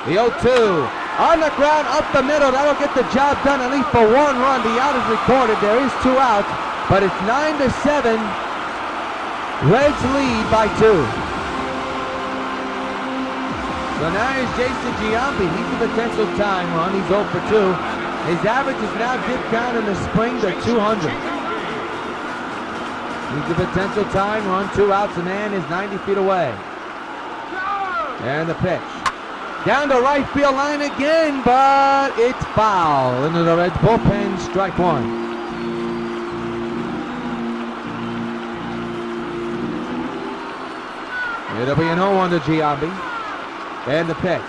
The 0-2, on the ground, up the middle. That'll get the job done, at least for 1 run. The out is recorded. There is 2 outs. but it's 9-7. Reds lead by 2. So now here's Jason Giambi. He's a potential time run. He's 0 for 2. His average is now dipped down in the spring to 200. He's a potential time run. 2 outs. The man is 90 feet away. And the pitch. Down to right field line again, but it's foul. Into the Reds bullpen, strike 1. It'll be an 0-1 to Giambi. And the pitch.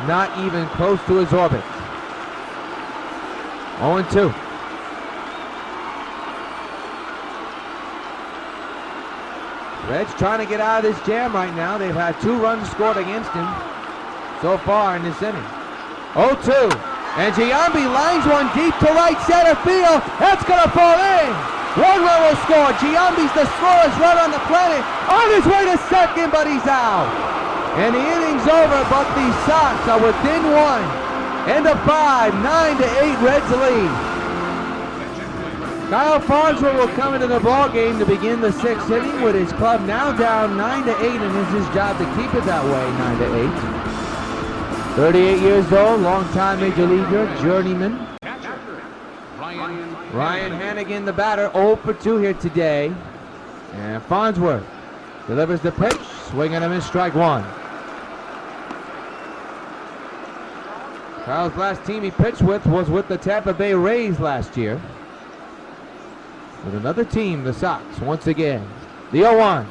Not even close to his orbit. 0-2. Reds trying to get out of this jam right now. They've had 2 runs scored against him so far in this inning. 0-2. And Giambi lines one deep to right center field. That's going to fall in. 1 run will score. Giambi's the slowest run on the planet. On his way to second, but he's out. And the inning's over, but the Sox are within 1. End of 5, 9-8 Reds lead. Kyle Farnsworth will come into the ball game to begin the 6th inning with his club now down 9-8, and it's his job to keep it that way, 9-8. 38 years old, longtime major leaguer, journeyman. Ryan Hannigan, the batter, 0 for 2 here today. And Farnsworth delivers the pitch, swing and a miss, strike 1. Kyle's last team he pitched with was with the Tampa Bay Rays last year. With another team, the Sox, once again. The 0-1.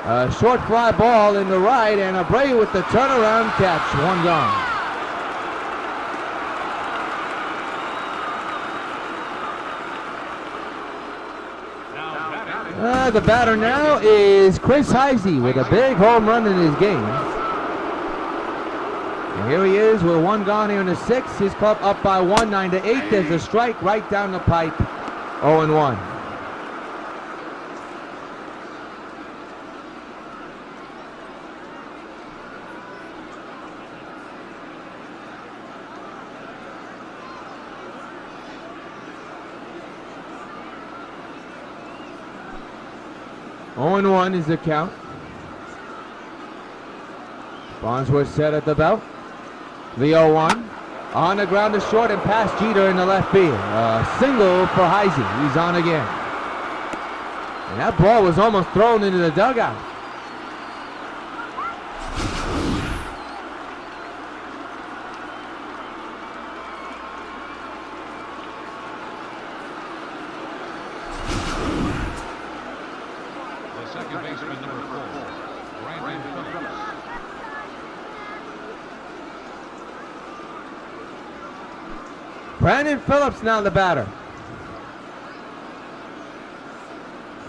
A short fly ball in the right, and Abreu with the turnaround catch. 1 gone. The batter now is Chris Heisey with a big home run in his game. And here he is with 1 gone here in the 6th. His club up by 1, 9-8. There's a strike right down the pipe. 0-1. One is the count. Farnsworth set at the belt. The 0-1. On the ground to short and past Jeter in the left field. A single for Heisey. He's on again. And that ball was almost thrown into the dugout. The second baseman, number 4, Brandon Phillips. Brandon Phillips now the batter.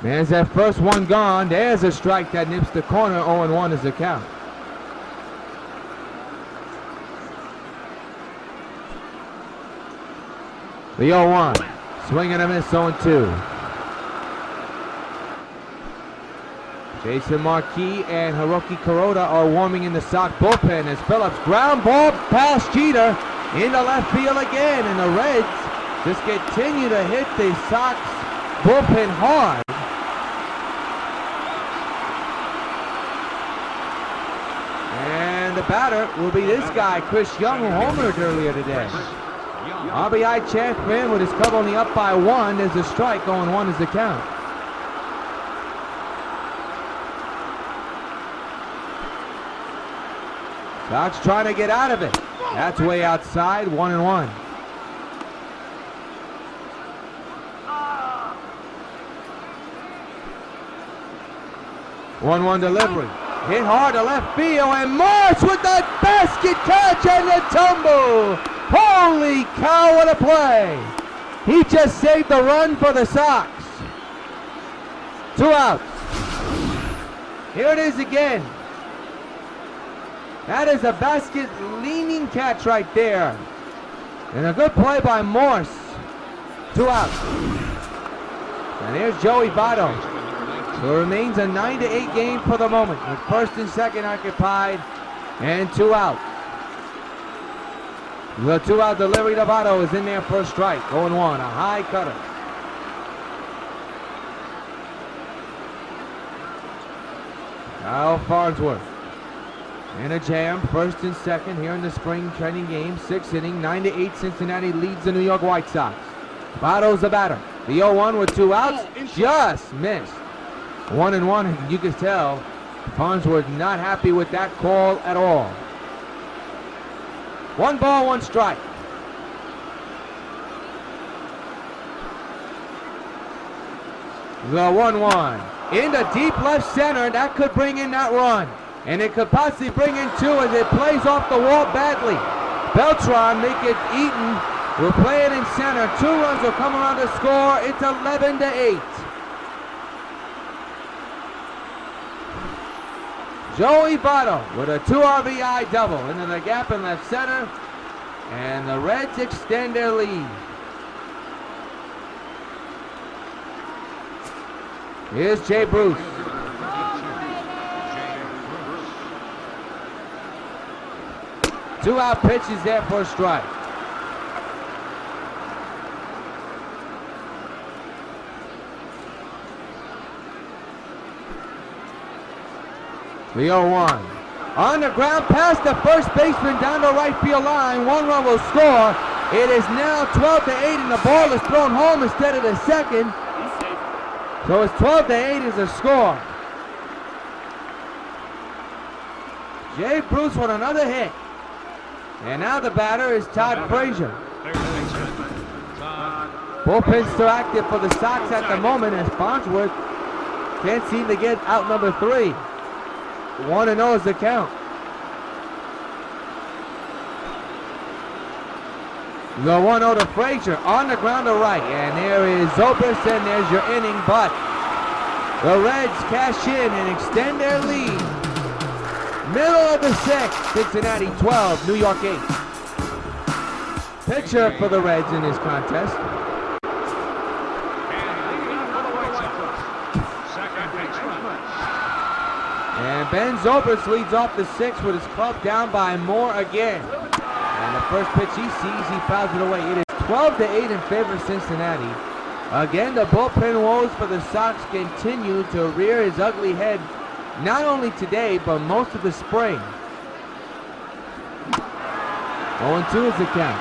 There's that first 1 gone. There's a strike that nips the corner. 0-1 is the count. The 0-1. Swing and a miss, 0-2. Jason Marquis and Hiroki Kuroda are warming in the Sox bullpen as Phillips ground ball past Jeter into left field again, and the Reds just continue to hit the Sox bullpen hard. And the batter will be this guy, Chris Young, who homered earlier today. RBI champion with his club only up by 1. There's a strike. 0-1 is the count. Sox trying to get out of it. That's way outside. 1-1. One delivery. Hit hard to left field, and Morse with that basket catch and the tumble. Holy cow, what a play. He just saved the run for the Sox. 2 outs. Here it is again. That is a basket leaning catch right there. And a good play by Morse. 2 outs. And here's Joey Votto. So it remains a 9-8 game for the moment, with first and second occupied and 2 outs. The 2-out delivery to Votto is in there for a strike. 0-1, a high cutter. Kyle Farnsworth in a jam, first and second here in the spring training game. 6th inning, 9-8. Cincinnati leads the New York White Sox. Votto's the batter. The 0-1 with 2 outs, just missed. 1-1, and you can tell Farnsworth not happy with that call at all. 1 ball, 1 strike. The 1-1 into deep left center. That could bring in that run. And it could possibly bring in 2 as it plays off the wall badly. Beltran make it Eaton. Will play it in center. 2 runs will come around to score. It's 11-8. Joey Votto with a 2 RBI double into the gap in left center. And the Reds extend their lead. Here's Jay Bruce. Two out pitches there for a strike. The 0-1. On the ground past the first baseman down the right field line. 1 run will score. It is now 12-8 and the ball is thrown home instead of the second. So it's 12-8 is the score. Jay Bruce with another hit. And now the batter is Todd Frazier. Bullpen still active for the Sox at the moment as Farnsworth can't seem to get out number 3. 1-0 is the count. The 1-0 to Frazier on the ground to right. And there is Zobrist and there's your inning. But the Reds cash in and extend their lead. Middle of the 6th, Cincinnati 12, New York 8. Pitcher for the Reds in this contest. And Ben Zobrist leads off the 6th with his club down by more again. And the first pitch he sees, he fouls it away. It is 12-8 in favor of Cincinnati. Again, the bullpen woes for the Sox continue to rear his ugly head, not only today, but most of the spring. 0-2 is the count.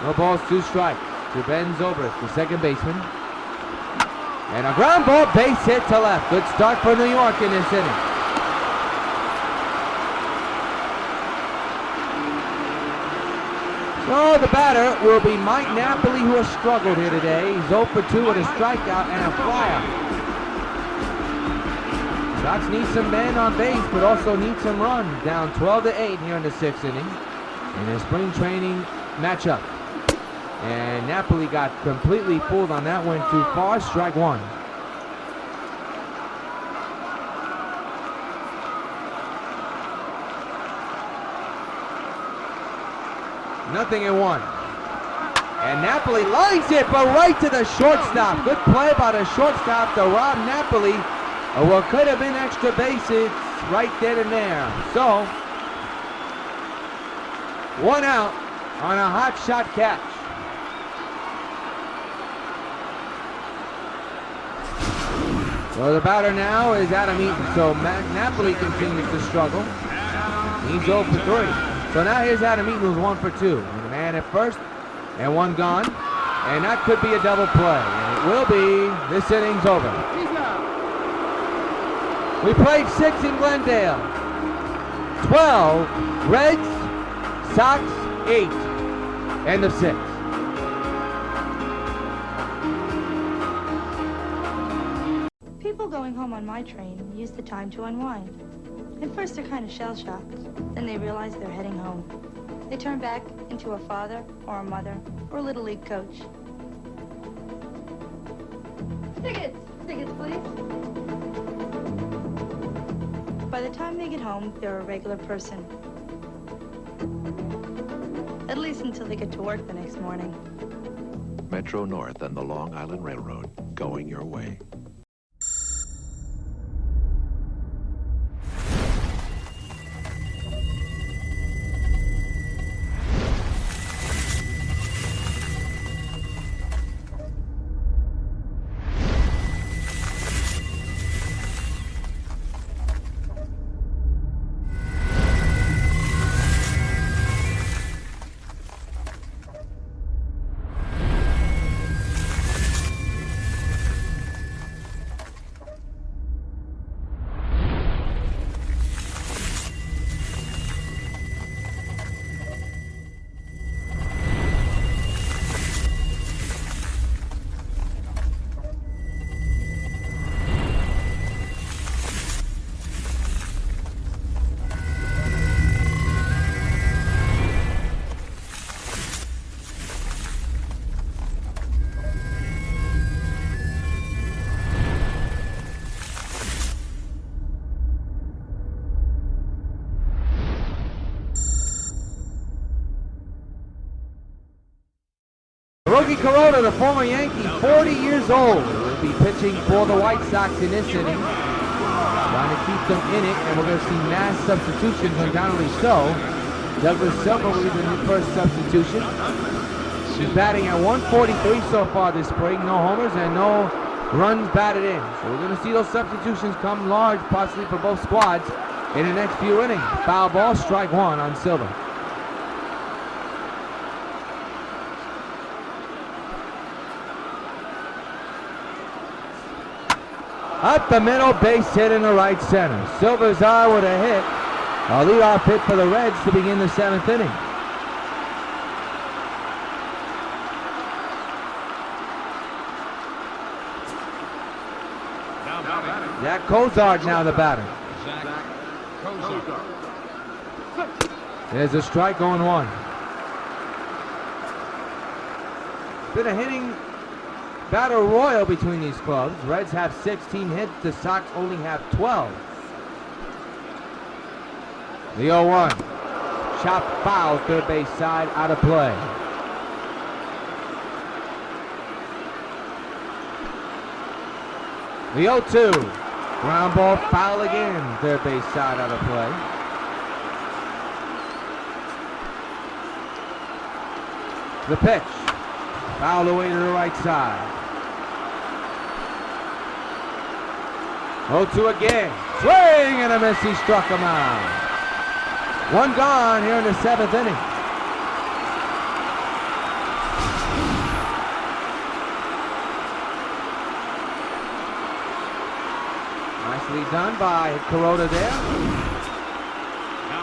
No balls, 2 strikes to Ben Zobrist, the second baseman. And a ground ball, base hit to left. Good start for New York in this inning. So the batter will be Mike Napoli, who has struggled here today. He's 0 for 2 with a strikeout and a flyout. Sox need some men on base, but also need some runs. Down 12-8 here in the 6th inning in a spring training matchup. And Napoli got completely fooled on that one, too far. Strike 1. Nothing in 1. And Napoli lines it, but right to the shortstop. Good play by the shortstop to rob Napoli of what could have been extra bases right then and there. So, 1 out on a hot shot catch. So the batter now is Adam Eaton. So Napoli continues to struggle. He's 0 for 3. So now here's Adam Eaton, who's 1 for 2. And a man at first, and 1 gone. And that could be a double play. And it will be. This inning's over. We played 6 in Glendale. 12 Reds, Sox 8. End of 6. People going home on my train use the time to unwind. At first they're kind of shell-shocked. Then they realize they're heading home. They turn back into a father or a mother or a Little League coach. Tickets! Tickets, please. By the time they get home, they're a regular person. At least until they get to work the next morning. Metro North and the Long Island Railroad, going your way. Randy Corona, the former Yankee, 40 years old, will be pitching for the White Sox in this inning. Trying to keep them in it, and we're going to see mass substitutions, undoubtedly so. Douglas Silva will be the first substitution. He's batting at 143 so far this spring. No homers and no runs batted in. So we're going to see those substitutions come large, possibly for both squads, in the next few innings. Foul ball, strike one on Silva. Up the middle, base hit in the right center. Silva's eye with a hit. A leadoff hit for the Reds to begin the 7th inning. Zach Cozart now the batter. There's a strike on one. Been a hitting battle royal between these clubs. Reds have 16 hits, the Sox only have 12. The 0-1. Chop foul, third base side, out of play. The 0-2. Ground ball, foul again, third base side, out of play. The pitch. Foul away to the right side. 0-2 again. Swing and a miss. He struck him out. One gone here in the 7th inning. Nicely done by Corona there.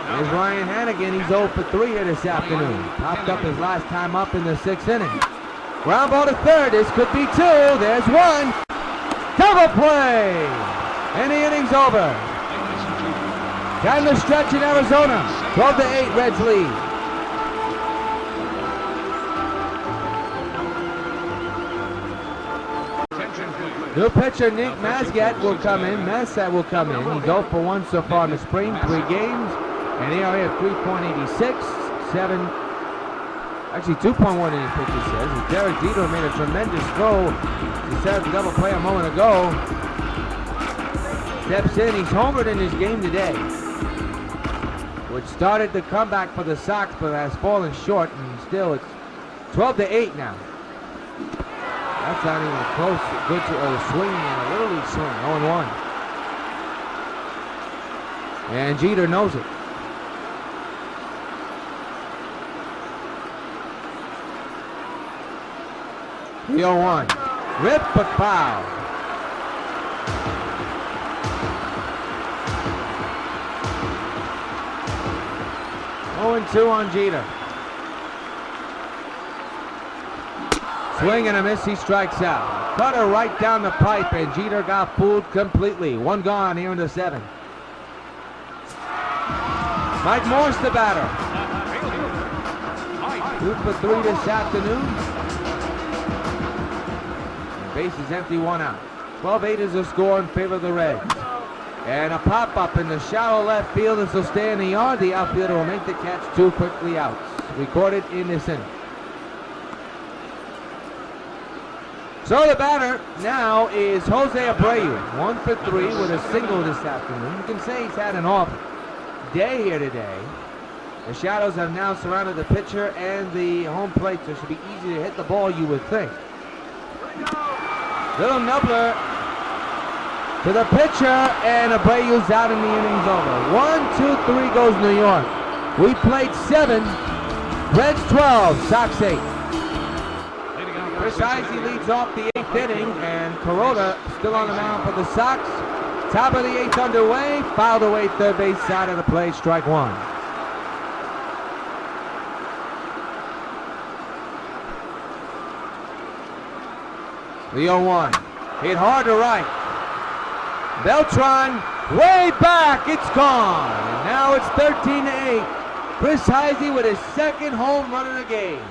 There's Ryan Hannigan. He's 0 for 3 here this afternoon. Popped up his last time up in the 6th inning. Ground ball to third. This could be 2. There's 1. Double play. And the inning's over. Down the stretch in Arizona. 12-8, Reds lead. New pitcher Nick Mazgat will come in. He's 0 for 1 so far in the spring. 3 games. And ERA of 3.86. 2.1 innings pitches says. Derek Jeter made a tremendous throw to set up the double play a moment ago. Steps in. He's homered in his game today, which started the comeback for the Sox, but has fallen short, and still it's 12-8 now. That's not even close. Good to a swing, a little league swing. 0-1. And Jeter knows it. The 0-1. Rip but foul. And 2 on Jeter. Swing and a miss, he strikes out. Cutter right down the pipe, and Jeter got fooled completely. 1 gone here in the 7th. Mike Morse the batter. 2 for 3 this afternoon. Base is empty, 1 out. 12-8 is the score in favor of the Reds. And a pop-up in the shallow left field. This will stay in the yard. The outfielder will make the catch. 2 quickly outs. Recorded in this inning. So the batter now is Jose Abreu. 1 for 3 with a single this afternoon. You can say he's had an off day here today. The shadows have now surrounded the pitcher and the home plate, so it should be easy to hit the ball, you would think. Little nubbler to the pitcher, and Abreu's out and the inning's over. 1, 2, 3 goes New York. We played 7, Reds 12, Sox 8. Chris Heisey leads off the 8th inning, and Corona still on the mound for the Sox. Top of the 8th underway, fouled away third base side of the plate, strike 1. The 0-1, hit hard to right. Beltran, way back, it's gone. And now it's 13-8. Chris Heisey with his 2nd home run of the game.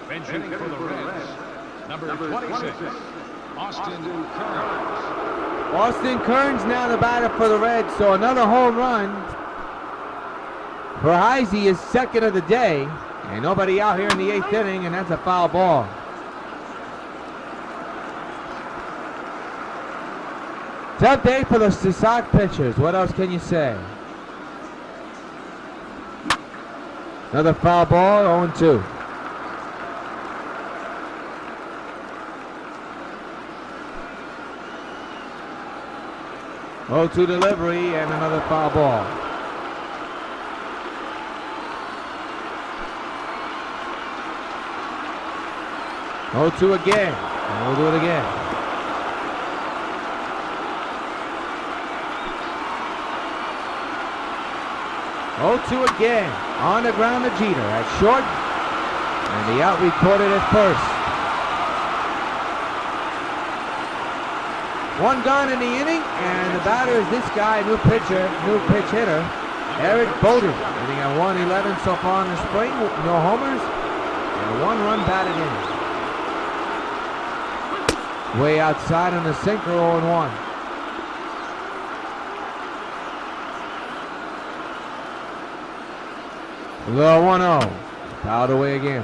Benching for the Reds, number 26, Austin Kearns. Austin Kearns now the batter for the Reds, so another home run for Heisey, is second of the day. And nobody out here in the 8th inning, and that's a foul ball. Tough day for the Sox pitchers. What else can you say? Another foul ball, 0-2. Oh, 2 delivery and another foul ball. Oh, 2 again, and we'll do it again. Oh, 2 again, on the ground to Jeter at short, and the out recorded at first. 1 gone in the inning, and the batter is this guy, new pitch hitter, Eric Bowden, hitting at 111 so far in the spring, no homers, and 1 run batted in. Way outside on the sinker, 0-1. The 1-0, fouled away again.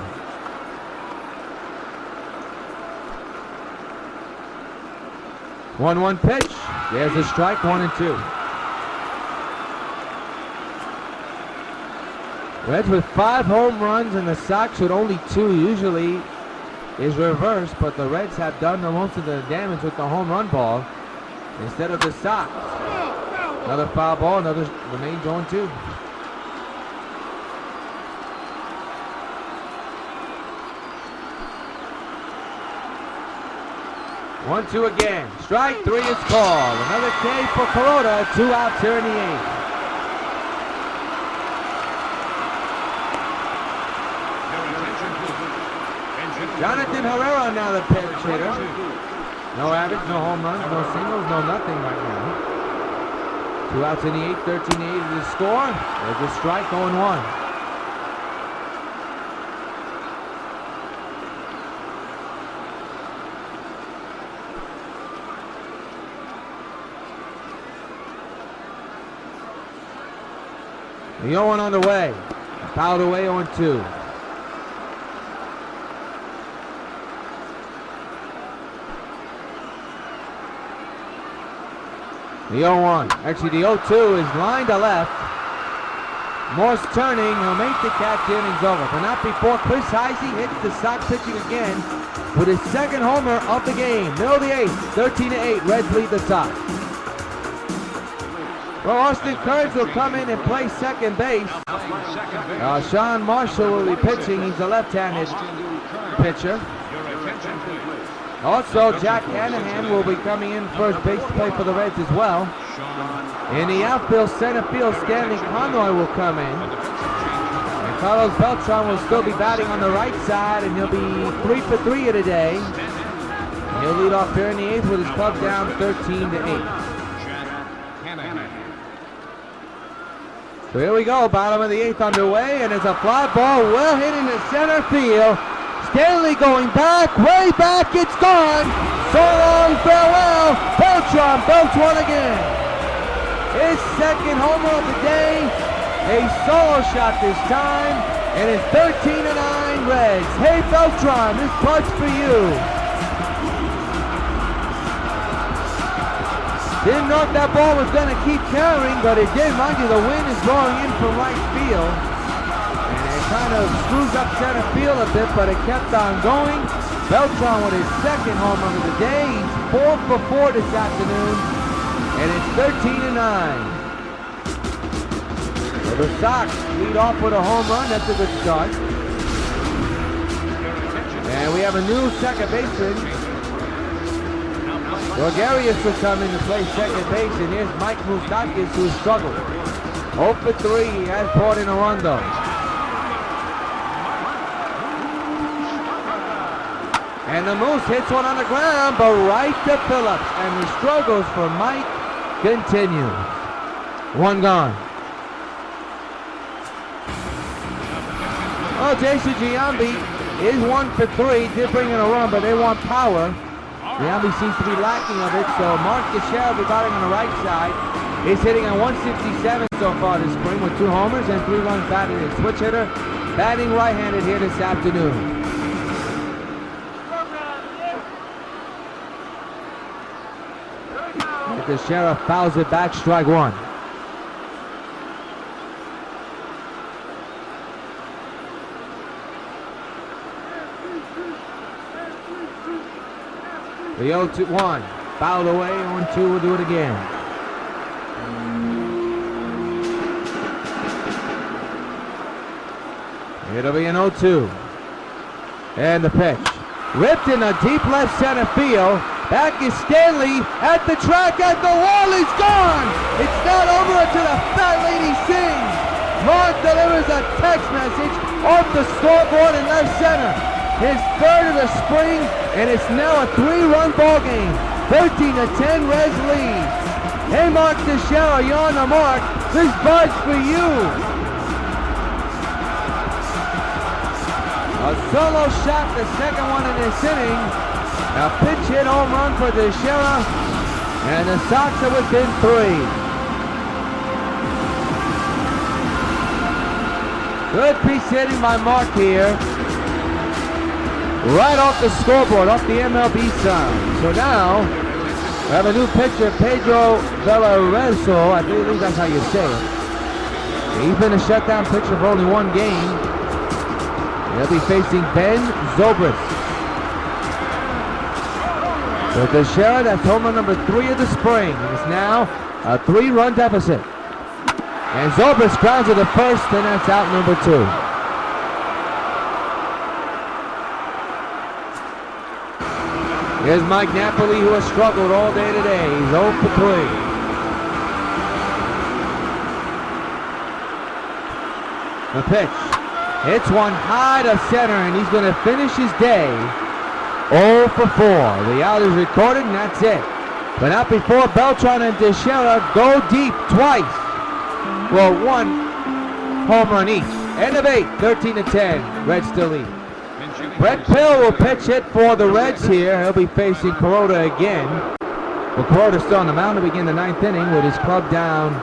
One pitch. There's a strike, 1-2. Reds with 5 home runs and the Sox with only 2. Usually is reversed, but the Reds have done most of the damage with the home run ball instead of the Sox. Another foul ball, another remains 0-2. One, 2 again. Strike 3 is called. Another K for Corota. 2 outs here in the 8th. Jonathan Herrera now the pinch hitter. No average, no home runs, no singles, no nothing right now. 2 outs in the 8th, 13-8 is the score. There's a strike, 0-1. The 0-1 on the way. Fouled away, 0-2. The 0-1. Actually, the 0-2 is line to left. Morse turning. He'll make the catch. The inning's over. But not before Chris Heisey hits the Sox pitching again with his 2nd homer of the game. Middle of the 8th. 13-8. Reds lead the Sox. Well, Austin Kearns will come in and play second base. Sean Marshall will be pitching. He's a left-handed pitcher. Also, Jack Hanahan will be coming in first base to play for the Reds as well. In the outfield, center field, Stanley Conroy will come in. And Carlos Beltran will still be batting on the right side, and he'll be 3 for 3 here today. He'll lead off here in the 8th with his club down 13-8. So here we go, bottom of the 8th underway, and it's a fly ball well hit into center field. Stanley going back, way back, it's gone. So long, farewell. Beltran belts one again. His 2nd homer of the day, a solo shot this time, and it's 13-9 Reds. Hey Beltran, this part's for you. Didn't know if that ball was going to keep carrying, but it did. Mind you, the wind is blowing in from right field. And it kind of screws up center field a bit, but it kept on going. Beltran with his 2nd homer of the day. He's 4 for 4 this afternoon. And it's 13-9. So the Sox lead off with a home run. That's a good start. And we have a new second baseman. Gorgarius will come in to play second base, and here's Mike Moustakas, who struggled. 0 for 3, he has brought in a run though. And the Moose hits one on the ground, but right to Phillips, and the struggles for Mike continue. 1 gone. Oh, Jason Giambi is 1 for 3. Did bring in a run, but they want power. The Army seems to be lacking of it, so Mark Teixeira will be batting on the right side. He's hitting at 167 so far this spring with 2 homers and 3 runs batted in. Switch hitter, batting right-handed here this afternoon. Teixeira fouls it back, strike 1. The 0-1, fouled away, 0-2, we'll do it again. It'll be an 0-2. And the pitch. Ripped in a deep left center field. Back is Stanley at the track, at the wall, he's gone! It's not over until the fat lady sings. Mark delivers a text message off the scoreboard in left center. His 3rd of the spring, and it's now a 3-run ball game. 13-10 Reds lead. Hey Mark Teixeira, you're on the mark. This bird's for you. A solo shot, the second one in this inning. A pitch hit home run for Teixeira, and the Sox are within 3. Good piece hitting by Mark here. Right off the scoreboard, off the MLB sign. So now, we have a new pitcher, Pedro Villarezo. I believe that's how you say it. He's been a shutdown pitcher for only 1 game. He'll be facing Ben Zobrist. So Teixeira, that's home run number 3 of the spring. It's now a 3-run deficit. And Zobrist grounds to the first, and that's out number 2. Here's Mike Napoli, who has struggled all day today. He's 0 for 3. The pitch. Hits one high to center, and he's going to finish his day 0 for 4. The out is recorded, and that's it. But not before Beltran and Teixeira go deep twice. Well, 1 home run each. End of 8, 13-10. Reds still lead. Brett Pill will pitch it for the Reds here. He'll be facing Kuroda again. Well, Kuroda's still on the mound to begin the 9th inning with his club down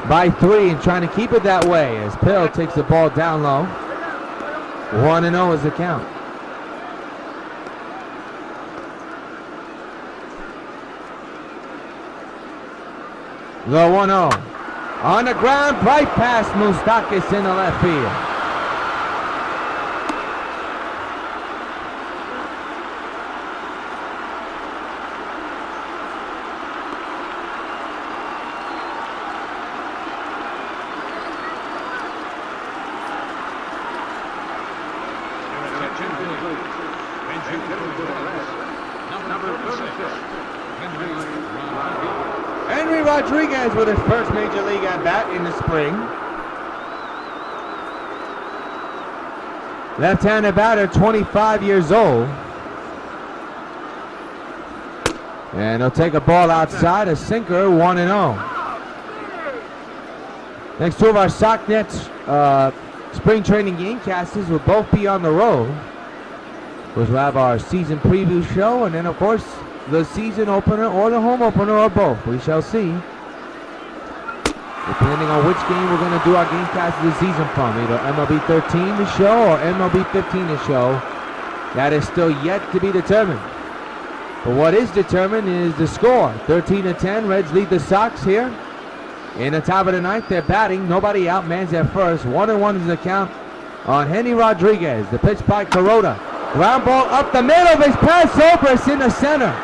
by 3 and trying to keep it that way as Pill takes the ball down low. 1-0 is the count. The 1-0. On the ground, bright pass, Moustakas in the left field. Henry Rodriguez with his first major league at bat in the spring. Left-handed batter, 25 years old. And he'll take a ball outside, a sinker, 1-0. Next 2 of our SockNets spring training gamecasters will both be on the road. We'll have our season preview show, and then of course the season opener or the home opener or both. We shall see. Depending on which game we're going to do our gamecast of the season from. Either MLB 13 to show or MLB 15 to show. That is still yet to be determined. But what is determined is the score. 13-10, Reds lead the Sox here. In the top of the 9th, they're batting. Nobody out, man's at first. 1-1 is the count on Henry Rodriguez. The pitch by Kuroda. Ground ball up the middle of his pass, Zobrist in the center.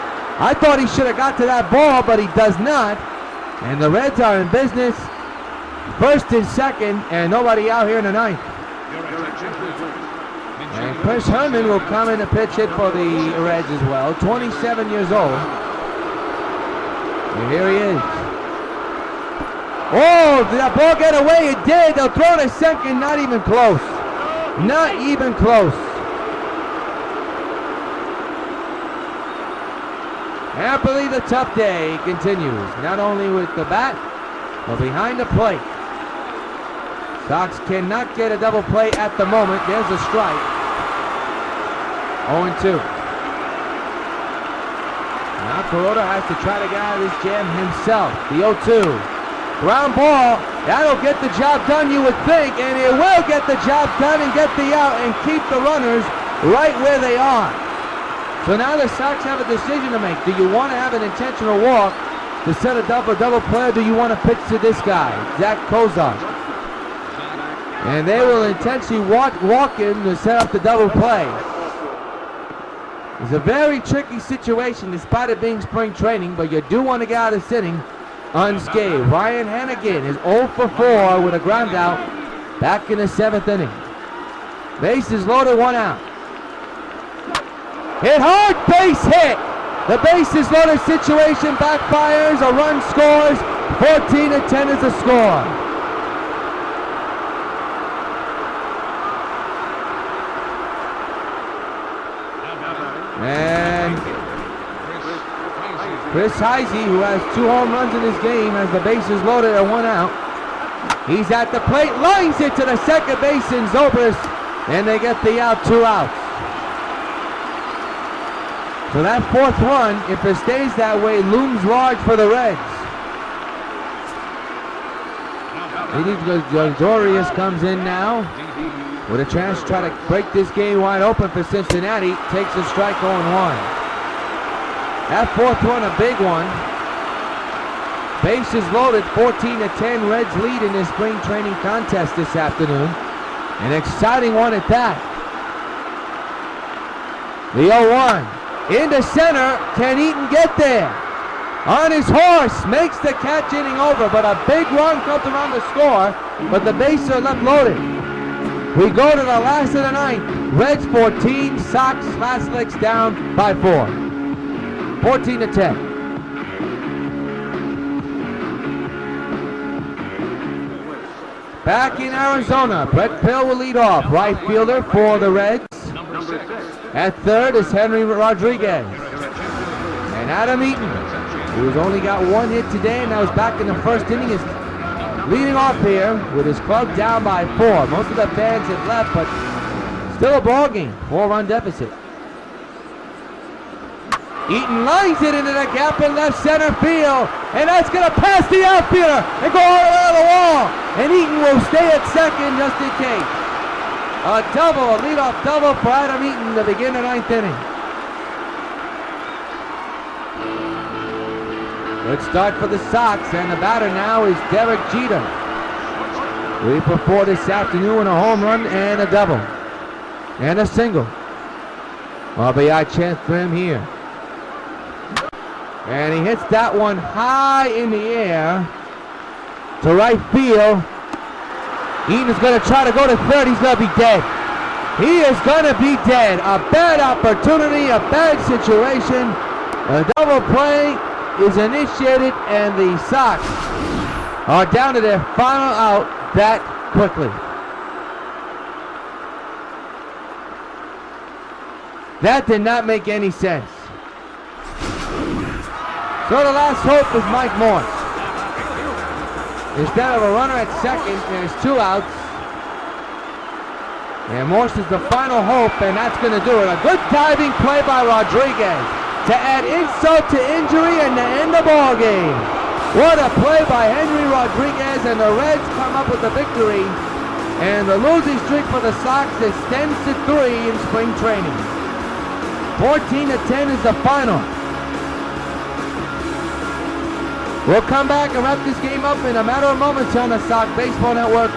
I thought he should have got to that ball, but he does not. And the Reds are in business. 1st and 2nd, and nobody out here in the 9th. And Chris Herman will come in to pitch hit for the Reds as well. 27 years old. And here he is. Oh, did that ball get away? It did. They'll throw to second. Not even close. Not even close. Happily, the tough day continues, not only with the bat, but behind the plate. Sox cannot get a double play at the moment. There's a strike. 0-2. Now Kuroda has to try to get out of this jam himself. The 0-2. Ground ball. That'll get the job done, you would think, and it will get the job done and get the out and keep the runners right where they are. So now the Sox have a decision to make. Do you want to have an intentional walk to set a double play, or do you want to pitch to this guy, Zach Kozar? And they will intentionally walk him to set up the double play. It's a very tricky situation despite it being spring training, but you do want to get out of this inning unscathed. Ryan Hannigan is 0 for 4 with a ground out back in the 7th inning. Bases loaded, 1 out. Hit hard, base hit. The bases loaded situation backfires, a run scores, 14-10 is the score. And Chris Heisey, who has 2 home runs in this game, has the bases loaded at 1 out. He's at the plate, lines it to the second baseman, Zobrist, and they get the out, 2 outs. So that 4th run, if it stays that way, looms large for the Reds. Dorius comes in now with a chance to try to break this game wide open for Cincinnati. Takes a strike, 0-1. That 4th run, a big one. Bases loaded, 14-10. Reds lead in this spring training contest this afternoon. An exciting one at that. The 0-1. Into center, can Eaton get there? On his horse, makes the catch, inning over, but a big run comes around the score, but the bases are left loaded. We go to the last of the 9th. Reds 14, Sox last legs down by 4. 14-10. Back in Arizona, Brett Pill will lead off. Right fielder for the Reds. At third is Henry Rodriguez. And Adam Eaton, who's only got 1 hit today and now is back in the 1st inning, is leading off here with his club down by 4. Most of the fans have left, but still a ball game. 4-run deficit. Eaton lines it into the gap in left center field, and that's going to pass the outfielder and go all around the wall. And Eaton will stay at second just in case. A double, a leadoff double for Adam Eaton to begin the 9th inning. Good start for the Sox, and the batter now is Derek Jeter. 3 for 4 this afternoon, a home run and a double. And a single. RBI chance for him here. And he hits that one high in the air to right field. Eaton is going to try to go to third. He's going to be dead. He is going to be dead. A bad opportunity, a bad situation. A double play is initiated, and the Sox are down to their final out that quickly. That did not make any sense. So the last hope is Mike Morse. Instead of a runner at second, there's 2 outs. And Morse is the final hope, and that's going to do it. A good diving play by Rodriguez to add insult to injury and to end the ball game. What a play by Henry Rodriguez, and the Reds come up with the victory. And the losing streak for the Sox extends to 3 in spring training. 14-10 is the final. We'll come back and wrap this game up in a matter of moments on the Sox Baseball Network.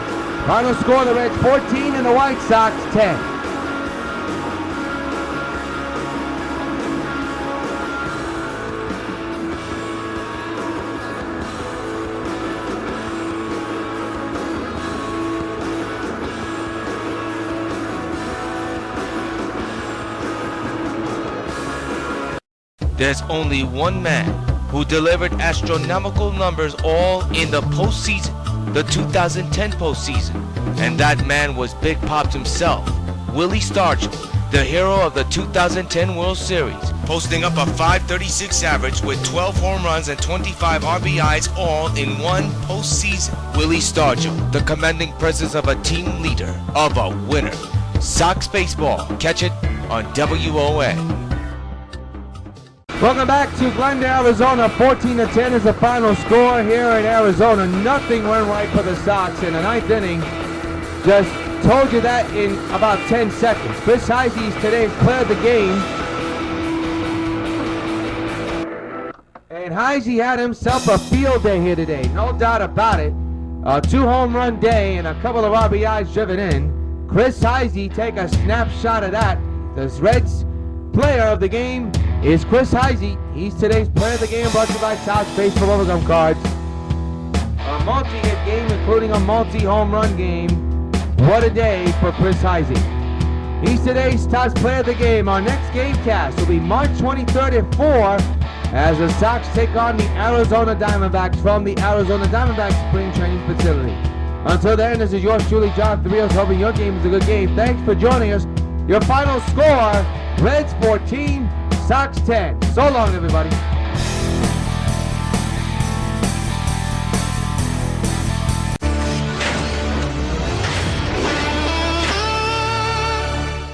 Final score, the Reds 14 and the White Sox 10. There's only one man who delivered astronomical numbers all in the postseason, the 2010 postseason. And that man was Big Pops himself, Willie Stargell, the hero of the 2010 World Series, posting up a .536 average with 12 home runs and 25 RBIs all in one postseason. Willie Stargell, the commanding presence of a team leader, of a winner. Sox Baseball. Catch it on WON. Welcome back to Glendale, Arizona. 14-10 is the final score here in Arizona. Nothing went right for the Sox in the ninth inning. Just told you that in about 10 seconds. Chris Heisey's today's player of the game. And Heisey had himself a field day here today, no doubt about it. A 2-home run day and a couple of RBIs driven in. Chris Heisey, take a snapshot of that. The Reds player of the game is Chris Heisey. He's today's player of the game, brought to you by Sox Baseball Bubblegum Cards. A multi-hit game, including a multi-home run game. What a day for Chris Heisey. He's today's Sox player of the game. Our next GameCast will be March 23rd at 4 as the Sox take on the Arizona Diamondbacks from the Arizona Diamondbacks Spring Training Facility. Until then, this is yours truly, John Rios, hoping your game is a good game. Thanks for joining us. Your final score, Reds 14, Sox 10. So long, everybody.